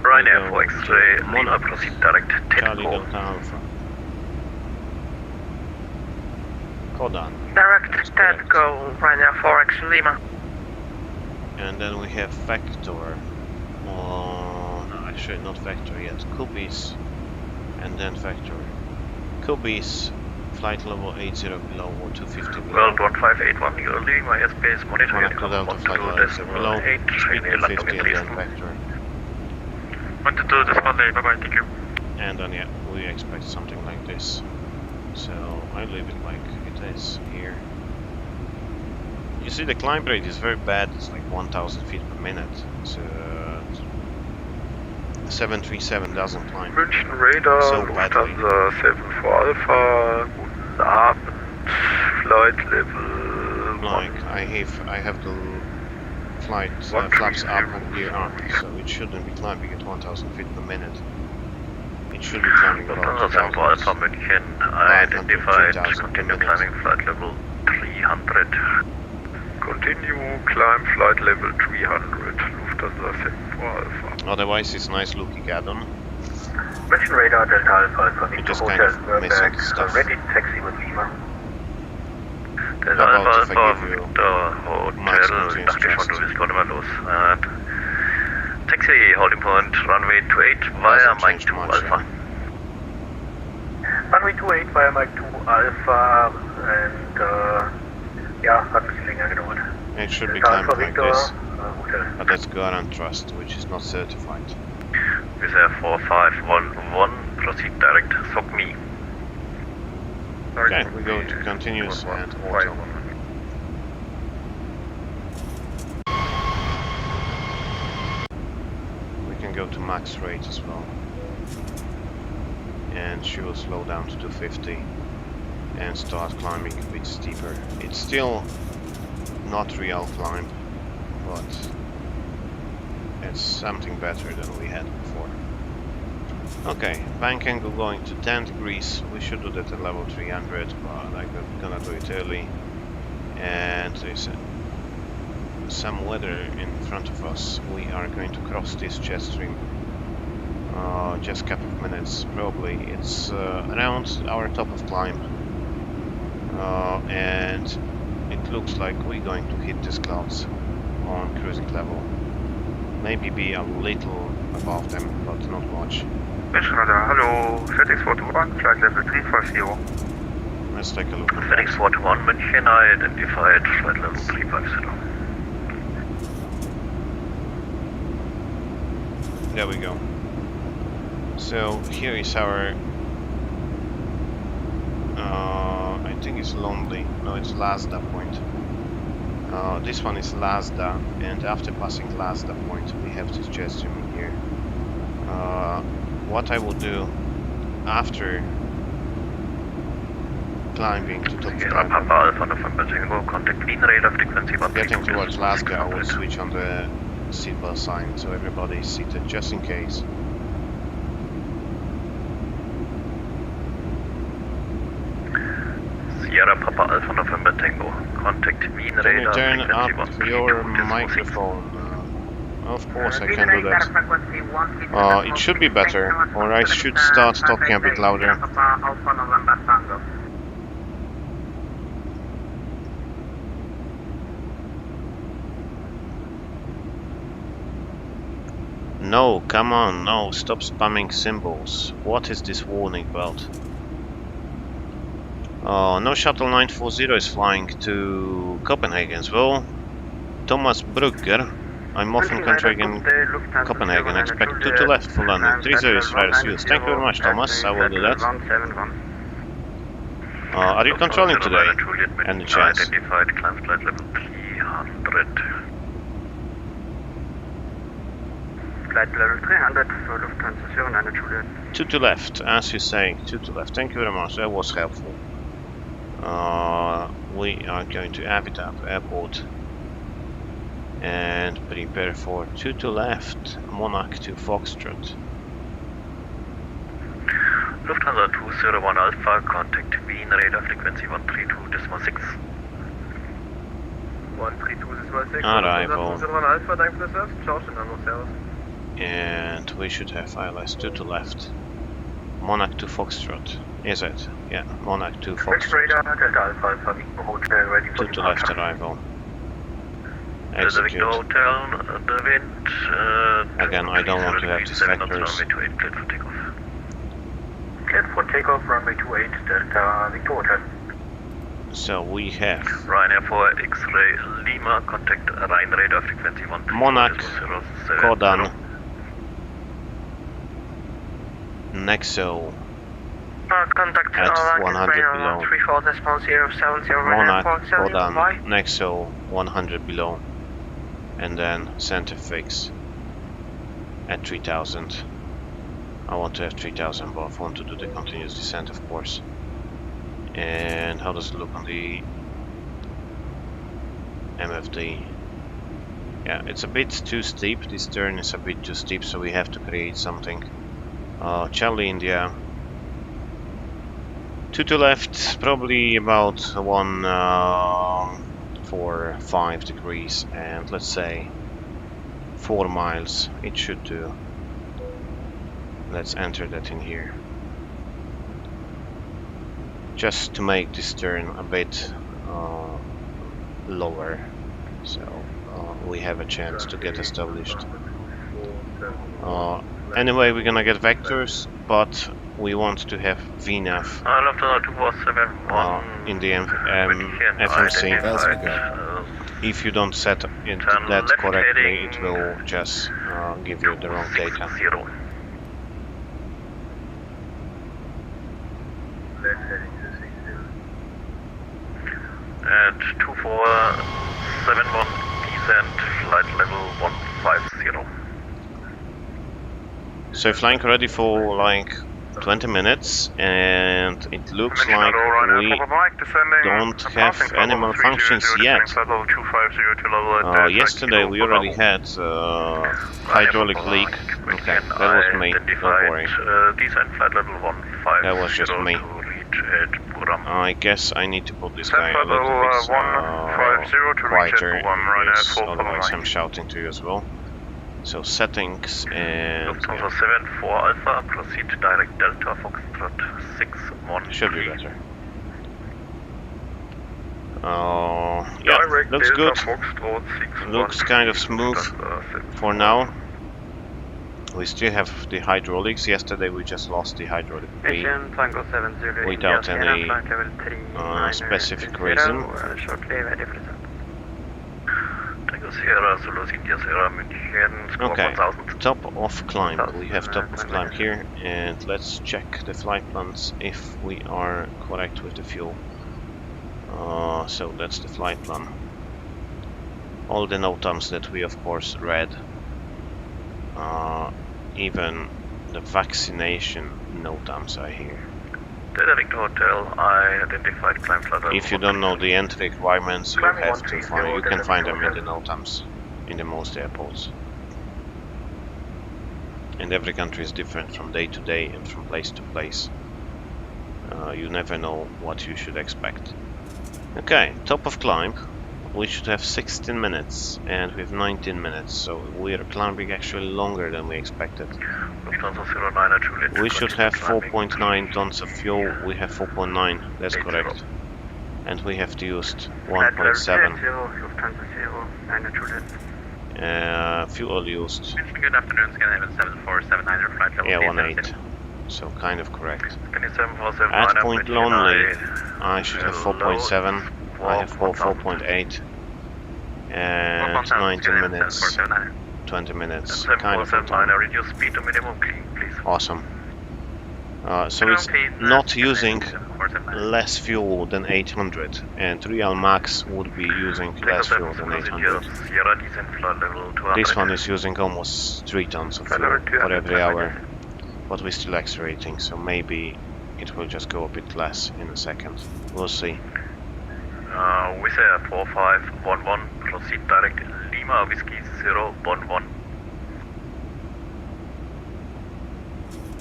Ryanair 4 X-ray Lima, proceed direct Charlie TEDCO. Delta Alpha. Kodan. Direct That's correct. TEDCO, Ryanair 4 X-ray Lima. And then we have vector. Oh, no, actually not vector yet. Kubis. And then vector. Kubis, flight level 80 below or 250 below. World 1581, your Lima airspace monitor Munich to Delta, flight level 80 below, speed 250 and then vector. 122, this one, bye bye, thank you. And then yeah, we expect something like this. So I leave it like it is here. You see the climb rate is very bad, it's like 1000 feet per minute. So 737 doesn't climb München Radar, so badly. Lufthansa 74 Alpha, guten Abend, flight level Like I have the flight flaps up and gear up, so it shouldn't be climbing at 1000 feet per minute. It should be climbing about Lufthansa 74 Alpha 2000. München 500, identified, 3000 continue minutes. climbing flight level 300. Continue, climb flight level 300, Lufthansa 74 Alpha. Otherwise it's nice looking add-on. München Radar, Delta Alpha, Alpha You Victor just kind Hotel, of Nuremberg, missing stuff. ready to taxi with Lima. Delta How about Alpha if I Alpha give you Victor max Hotel, continuous dachte schon, thrust? du bist gerade mal los. Taxi, holding point, runway 28 via Doesn't Mike change 2 much, Alpha. Runway 28 via Mike 2 Alpha and ja, hat ein bisschen länger gedauert. It should be Delta climbing Alpha like Victor, this, Hotel. but that's Garant Trust, which is not certified. Wizz Air 4511, proceed direct, SOCME. Okay, we go to continuous and auto. We can go to max rate as well. And she will slow down to 250 and start climbing a bit steeper. It's still not real climb, but it's something better than we had before. Okay, bank angle going to 10 degrees. We should do that at level 300, but I'm gonna do it early. And there's some weather in front of us. We are going to cross this jet stream. Just a couple of minutes, probably. It's around our top of climb. And it looks like we're going to hit these clouds on cruising level. Maybe be a little above them, but not much. München Radar, hello, FedEx 41, flight level 350. Let's take a look at FedEx that. 41 München identified, flight level 350. There we go. So here is our I think it's Lonely. No, it's Lazda point. This one is Lazda, and after passing Lazda point, we have this jet stream in here. What I will do after climbing to top Sierra Papa Alpha November Tango, contact Wien radar frequency 132. getting towards Lazda, I will switch on the seatbelt sign so everybody is seated just in case. Sierra Papa Alpha November Tango, contact Wien Can you radar turn frequency up 132. your microphone? Of course I can do that. It should be better, or I should start talking a bit louder. No, come on, no, stop spamming symbols. What is this warning about? No Shuttle 940 is flying to Copenhagen as well. Thomas Brugger. I'm off in Copenhagen, expect 2 to left for London. 30 is right as you. Thank you very much, Thomas, I will do that. Are you controlling today? Any chance? Identified climb flight level 300. Flight level 300 for Lufthansa 09 Juliet. 2 to left, as you say, 2 to left. Thank you very much, that was helpful. We are going to Avitab Airport and prepare for 2 to left, Monarch to Foxtrot. Lufthansa 201 Alpha, contact Wien radar frequency 132.6. 132.6. Arrival. 201 Alpha, danke fürs Service. Ciao, schönen Abend, servus. And we should have ILS 2 to left. Monarch to Foxtrot. Is it? Yeah, Monarch to Foxtrot. 2 to left arrival. Execute. Hotel, the wind. Again, I don't want to have these factors. Cleared for takeoff, runway 28, Delta Victor Hotel. So we have Ryanair for X-ray Lima, contact Rhine radar frequency 1. Monarch, Kodan, Nexo Contact at 100 below. 34.070 Monarch, Kodan, Nexo 100 below, and then center fix at 3000. I want to have 3000, but I want to do the continuous descent, of course. And how does it look on the MFD? Yeah, it's a bit too steep. This turn is a bit too steep, so we have to create something. Charlie India. 2 to left, probably about 4 5 degrees, and let's say 4 miles. It should do. Let's enter that in here. Just to make this turn a bit lower, so we have a chance to get established. Anyway, we're gonna get vectors, but we want to have VNAV in the FMC. If you don't set it that correctly, it will just give you the wrong data. At 2471 descent, flight level 150. So flying ready for like 20 minutes, and it looks like we don't have any malfunctions yet. Yesterday we already had hydraulic leak. Okay, that was me, don't worry. That was just me. I guess I need to put this guy a little bit quieter, otherwise I'm shouting to you as well. So settings and Lufthansa 74 Alpha, proceed direct Delta Foxtrot 61. Should be better. Yeah, looks good. Looks kind of smooth for now. We still have the hydraulics. Yesterday we just lost the hydraulic B without any specific reason. Okay, top of climb. We have top of climb here, and let's check the flight plans if we are correct with the fuel. So that's the flight plan. All the NOTAMs that we of course read. Even the vaccination NOTAMs are here. Victor Hotel, I identified climb flight level. If you don't know the entry requirements, you have to find. You can find them in the NOTAMs in the most airports. And every country is different from day to day and from place to place. You never know what you should expect. Okay, top of climb. We should have 16 minutes and we have 19 minutes, so we are climbing actually longer than we expected. We should have 4.9 tons of fuel. We have 4.9, that's correct. And we have used 1.7. Fuel used. Good afternoon, Scandinavian 7479 flight level. Yeah, 18. So kind of correct. At At point lonely, I should have 4.7. I have 4.8. And 19 minutes, 20 minutes, kind of on time. Reduce speed to minimum, please. Awesome. So it's not using less fuel than 800, and Real Max would be using less fuel than 800. This one is using almost 3 tons of fuel for every hour, but we're still accelerating, so maybe it will just go a bit less in a second. We'll see. Wizz Air 4511, proceed direct Lima Whiskey 011.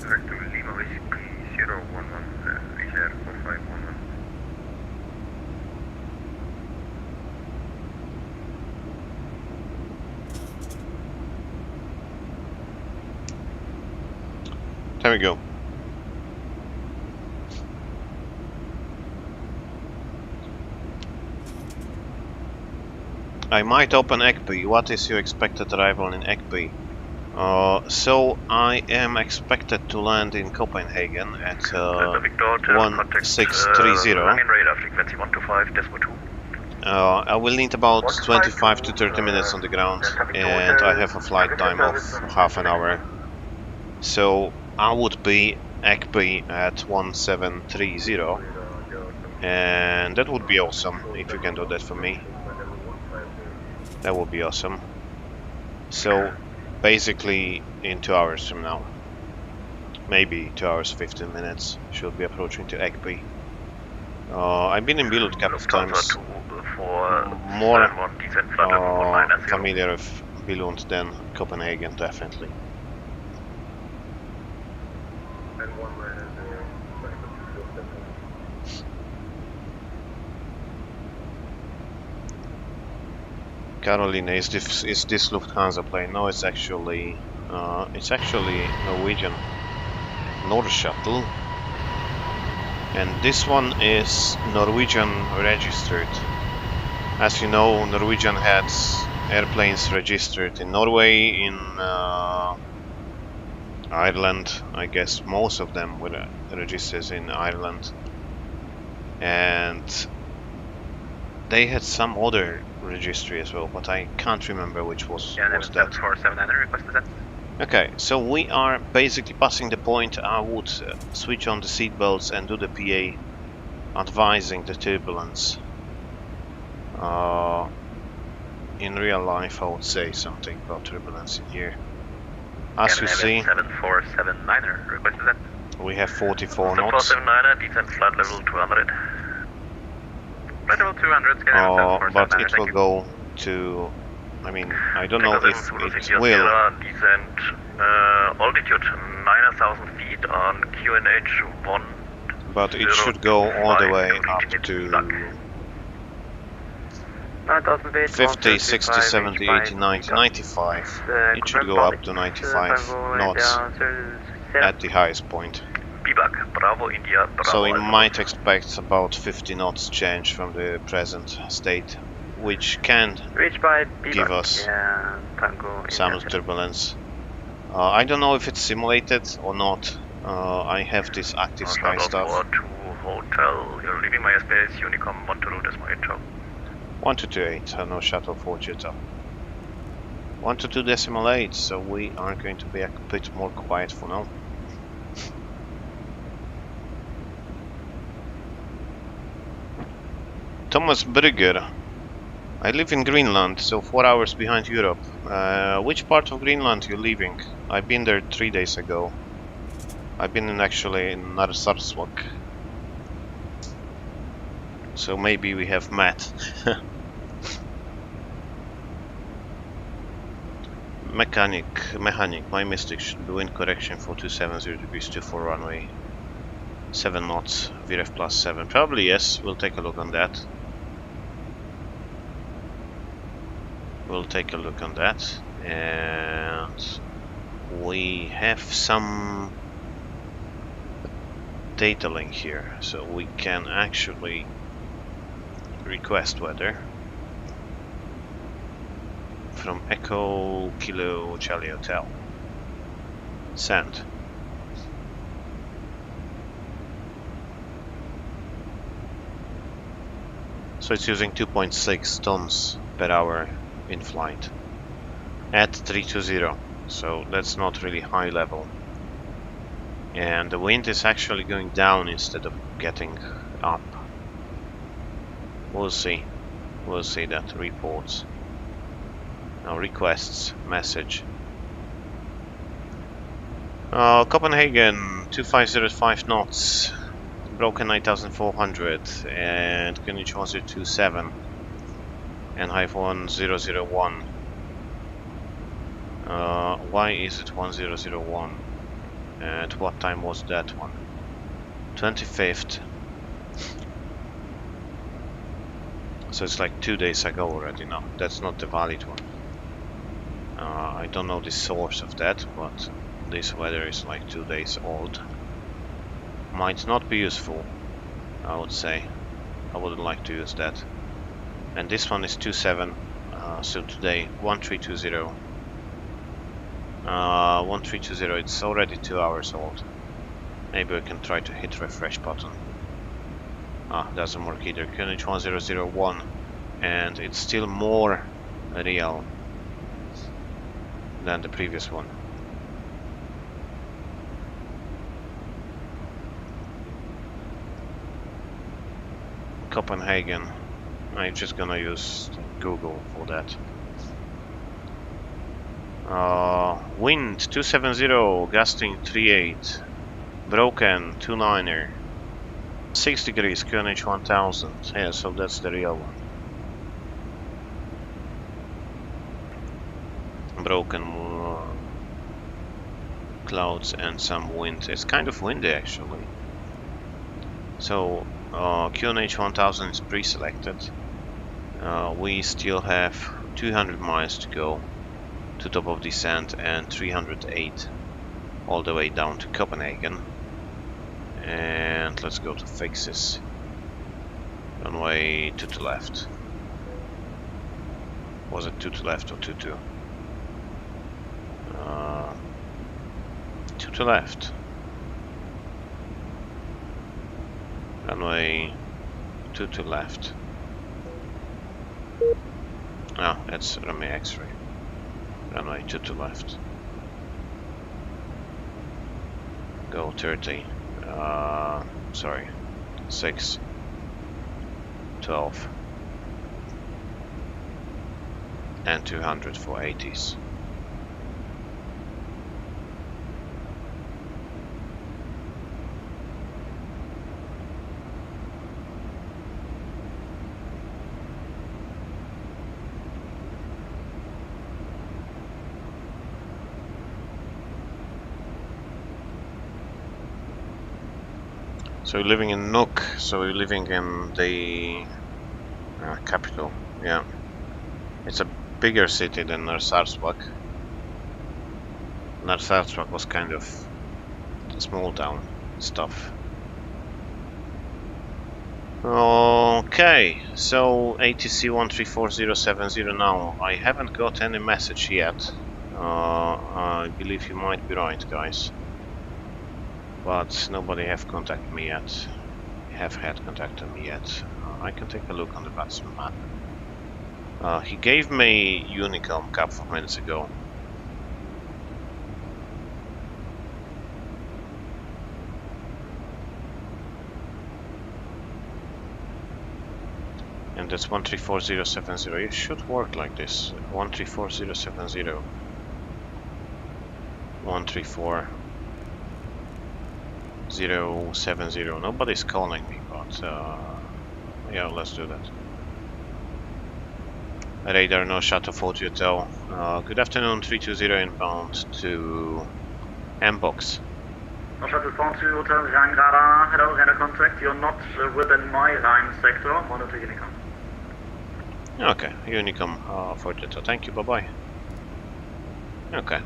Direct to Lima Whiskey 011, Wizz Air 4511. There we go. I might open EKBI. What is your expected arrival in EKBI? So I am expected to land in Copenhagen at 1630. I will need about 25 to 30 minutes on the ground, and I have a flight time of half an hour. So I would be EKBI at 1730, and that would be awesome if you can do that for me. That would be awesome. So basically in 2 hours from now, maybe 2 hours 15 minutes, should be approaching to EKBI. I've been in Billund a couple of times, more familiar with Billund than Copenhagen, definitely. Caroline, is this Lufthansa plane? No, it's actually Norwegian North Shuttle, and this one is Norwegian registered. As you know, Norwegian had airplanes registered in Norway, in Ireland. I guess most of them were registered in Ireland, and they had some other registry as well, but I can't remember which was that. Okay, so we are basically passing the point. I would switch on the seatbelts and do the PA advising the turbulence. In real life, I would say something about turbulence in here. As you see, we have 44 knots. Flight level 200. Flight level 200, but it will go to, I mean, I don't know if it will. Descent, altitude 9,000 feet on QNH 1. But it should go all the way up to 50, 60, 70, 80, 90, 95. It should go up to 95 knots at the highest point. Bravo, India, Bravo. So we might expect about 50 knots change from the present state, which can give us some turbulence. I don't know if it's simulated or not. I have this active sky stuff. Hotel, you're leaving my space, Unicom 122 decimal 8, ciao. 1228, no shuttle for Jetta. 122 decimal 8, so we are going to be a bit more quiet for now. Thomas Brugger. I live in Greenland, so 4 hours behind Europe. Which part of Greenland you leaving? I've been there 3 days ago. I've been actually in Narsarsuaq. So maybe we have met. Mechanic, my mistake, should be wind correction for 270 degrees 24 runway. 7 knots, VREF plus 7. Probably yes, we'll take a look on that. We'll take a look on that. And we have some data link here, so we can actually request weather from Echo Kilo Charlie Hotel. Send. So it's using 2.6 tons per hour in flight at 320, so that's not really high level. And the wind is actually going down instead of getting up. We'll see. We'll see that. Reports. Now requests. Message. Copenhagen 2505 knots. Broken 9400 and Greenwich 1027 and high 1001. Why is it 1001? At what time was that one? 25th. So it's like 2 days ago already. No, that's not the valid one. I don't know the source of that, but this weather is like 2 days old. Might not be useful, I would say. I wouldn't like to use that. And this one is 27, so today 1320. 1320, it's already 2 hours old. Maybe we can try to hit refresh button. Doesn't work either. Greenwich 1001, and it's still more real than the previous one. Copenhagen. I'm just gonna use Google for that. Wind 270, gusting 38, broken 29er, 6 degrees, QNH 1000. Yeah, so that's the real one. Broken clouds and some wind. It's kind of windy actually. So QNH 1000 is pre-selected. We still have 200 miles to go to top of descent and 308 all the way down to Copenhagen. And let's go to fixes. Runway 2 to left. Was it 2 to left or 2 to? 2 to left. Runway 2 to left. That's runway X-ray. Runway 2 to left. Go 30. Sorry. 6. 12. And 200 for 80s. So we're living in Nuuk, so we're living in the capital, yeah. It's a bigger city than Narsarsuaq. Narsarsuaq was kind of small town stuff. Okay, so ATC 134070 now. I haven't got any message yet. I believe you might be right, guys. But nobody have contacted me yet. Contacted me yet. I can take a look on the Vatsim map. He gave me Unicom a couple of minutes ago. And that's 134070. It should work like this. 134070. 134070. Nobody's calling me, but yeah, let's do that. Radar, no shuttle 40 hotel. Good afternoon, 320 inbound to M-Box. No shuttle 42 hotel, Rang radar, hello, radar contact, you're not within my line sector, monitor Unicom. Okay, Unicom 40 hotel, thank you, bye-bye. Okay,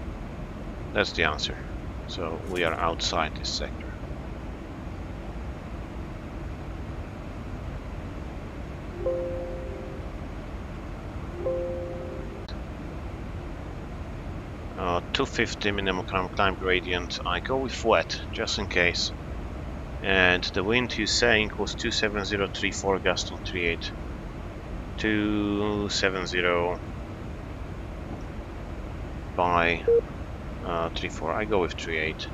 that's the answer. So we are outside this sector. Uh, 250 minimum climb gradient. I go with wet, just in case. And the wind you're saying was 27034, gusting 38. 270 by 34. I go with 38.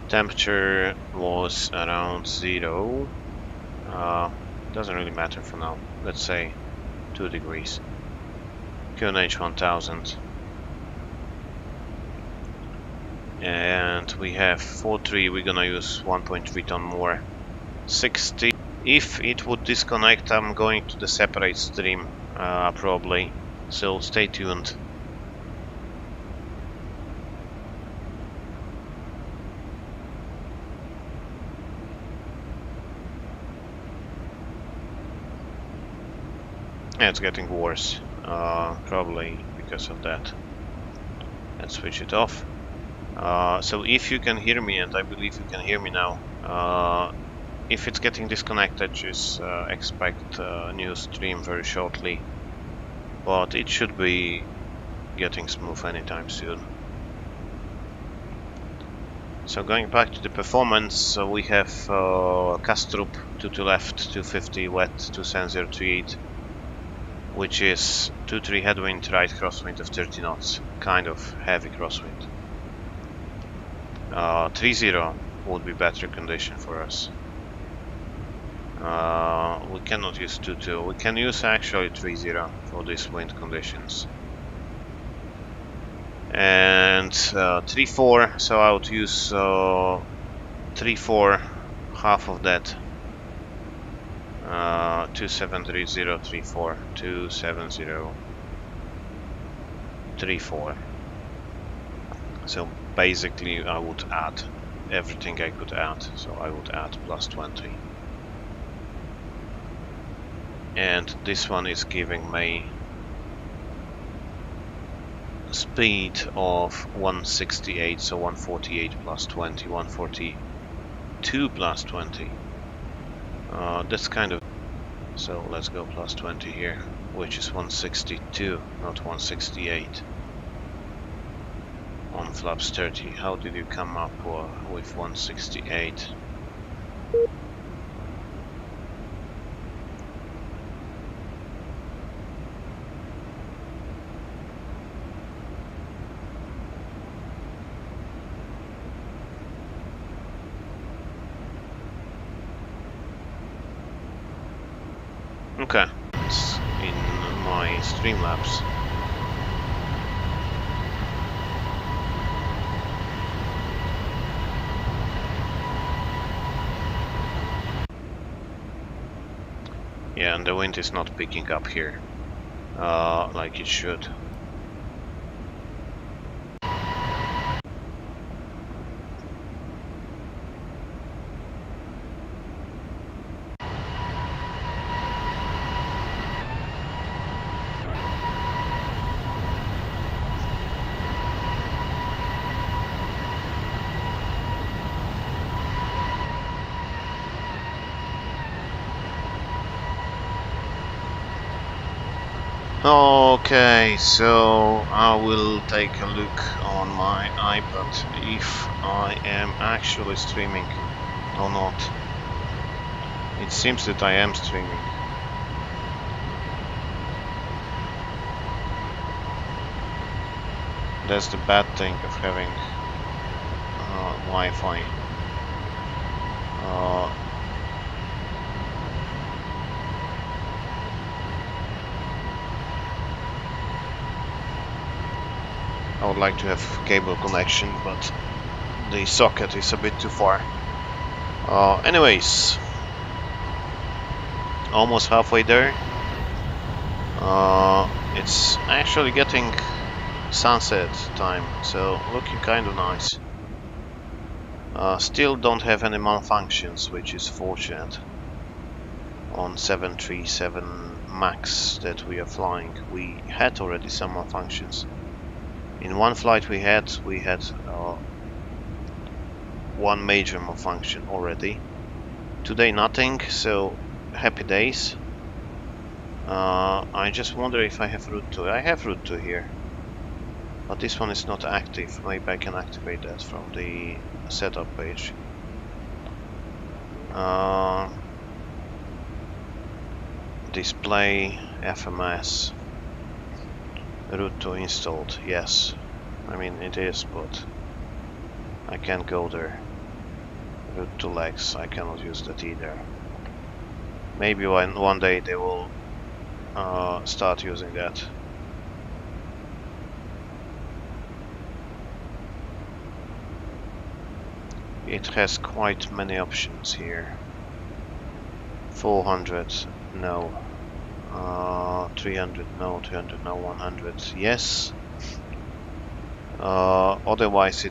Temperature was around 0. Doesn't really matter for now. Let's say 2 degrees. QNH 1000. And we have 4.3. We're gonna use 1.3 ton more. 60. If it would disconnect, I'm going to the separate stream probably. So stay tuned. Yeah, it's getting worse, probably because of that. Let's switch it off. So if you can hear me, and I believe you can hear me now, if it's getting disconnected, just expect a new stream very shortly. But it should be getting smooth anytime soon. So going back to the performance, so we have Kastrup 2 to left, 250 wet, 27038. Which is 2-3 headwind, right crosswind of 30 knots, kind of heavy crosswind. 3-0 would be better condition for us. We cannot use 2-2, we can use actually 3-0 for these wind conditions. And 3-4, so I would use 3-4, half of that. 273034, 27034. So basically I would add everything I could add, so I would add plus 20. And this one is giving me speed of 168, so 148 plus 20, 142 plus 20. That's kind of, so let's go plus 20 here, which is 162, not 168 on flaps 30. How did you come up with 168? Okay, it's in my Streamlabs. Yeah, and the wind is not picking up here, like it should. Okay, so I will take a look on my iPad if I am actually streaming or not. It seems that I am streaming. That's the bad thing of having Wi-Fi. I would like to have cable connection, but the socket is a bit too far. Anyways, almost halfway there. It's actually getting sunset time, so looking kind of nice. Still don't have any malfunctions, which is fortunate. On 737 MAX that we are flying, we had already some malfunctions. In one flight we had one major malfunction already. Today nothing, so happy days. I just wonder if I have route 2. I have route 2 here, but this one is not active. Maybe I can activate that from the setup page. Display FMS route 2 installed. Yes, I mean it is, but I can't go there. Route 2 legs, I cannot use that either. Maybe one day they will start using that. It has quite many options here. 400, no. 300, no. 300, no. 100, yes. Otherwise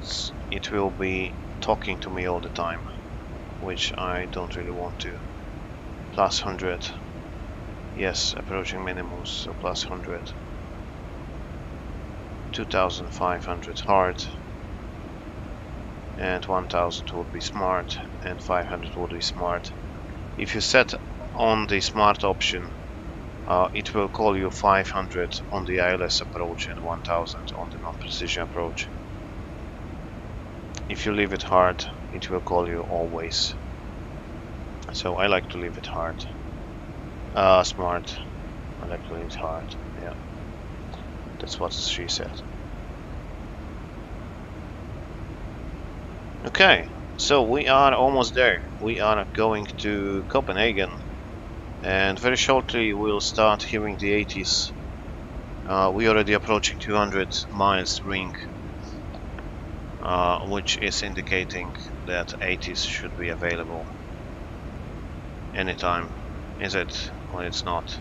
it will be talking to me all the time, which I don't really want to. Plus 100, yes, approaching minimums, so plus 100. 2500 hard, and 1000 would be smart, and 500 would be smart. If you set on the smart option, it will call you 500 on the ILS approach and 1000 on the non-precision approach. If you leave it hard, it will call you always. So I like to leave it hard. Smart. I like to leave it hard. Yeah. That's what she said. Okay, so we are almost there. We are going to Copenhagen, and very shortly we'll start hearing the 80s. We already approaching 200 miles ring, which is indicating that 80s should be available anytime. Is it? Well, it's not.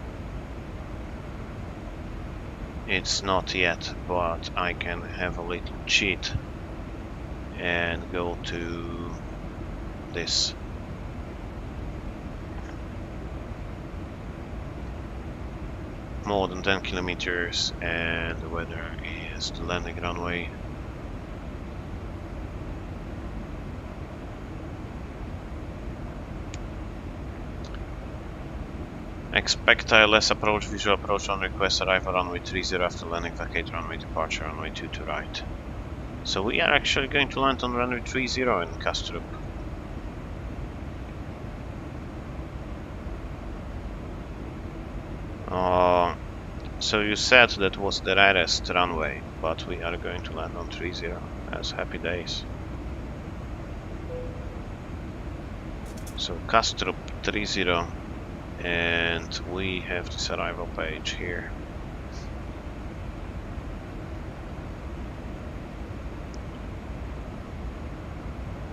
It's not yet, but I can have a little cheat and go to this. More than 10 kilometers, and the weather is the landing runway. Expect ILS approach, visual approach on request, arrival runway 30 after landing, vacate runway, departure runway 2 to right. So we are actually going to land on runway 30 in Kastrup. So you said that was the rarest runway, but we are going to land on 30 as happy days. So Kastrup 30, and we have this arrival page here.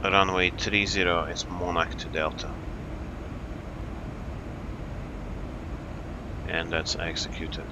Runway 30 is Munich to Delta, and that's executed.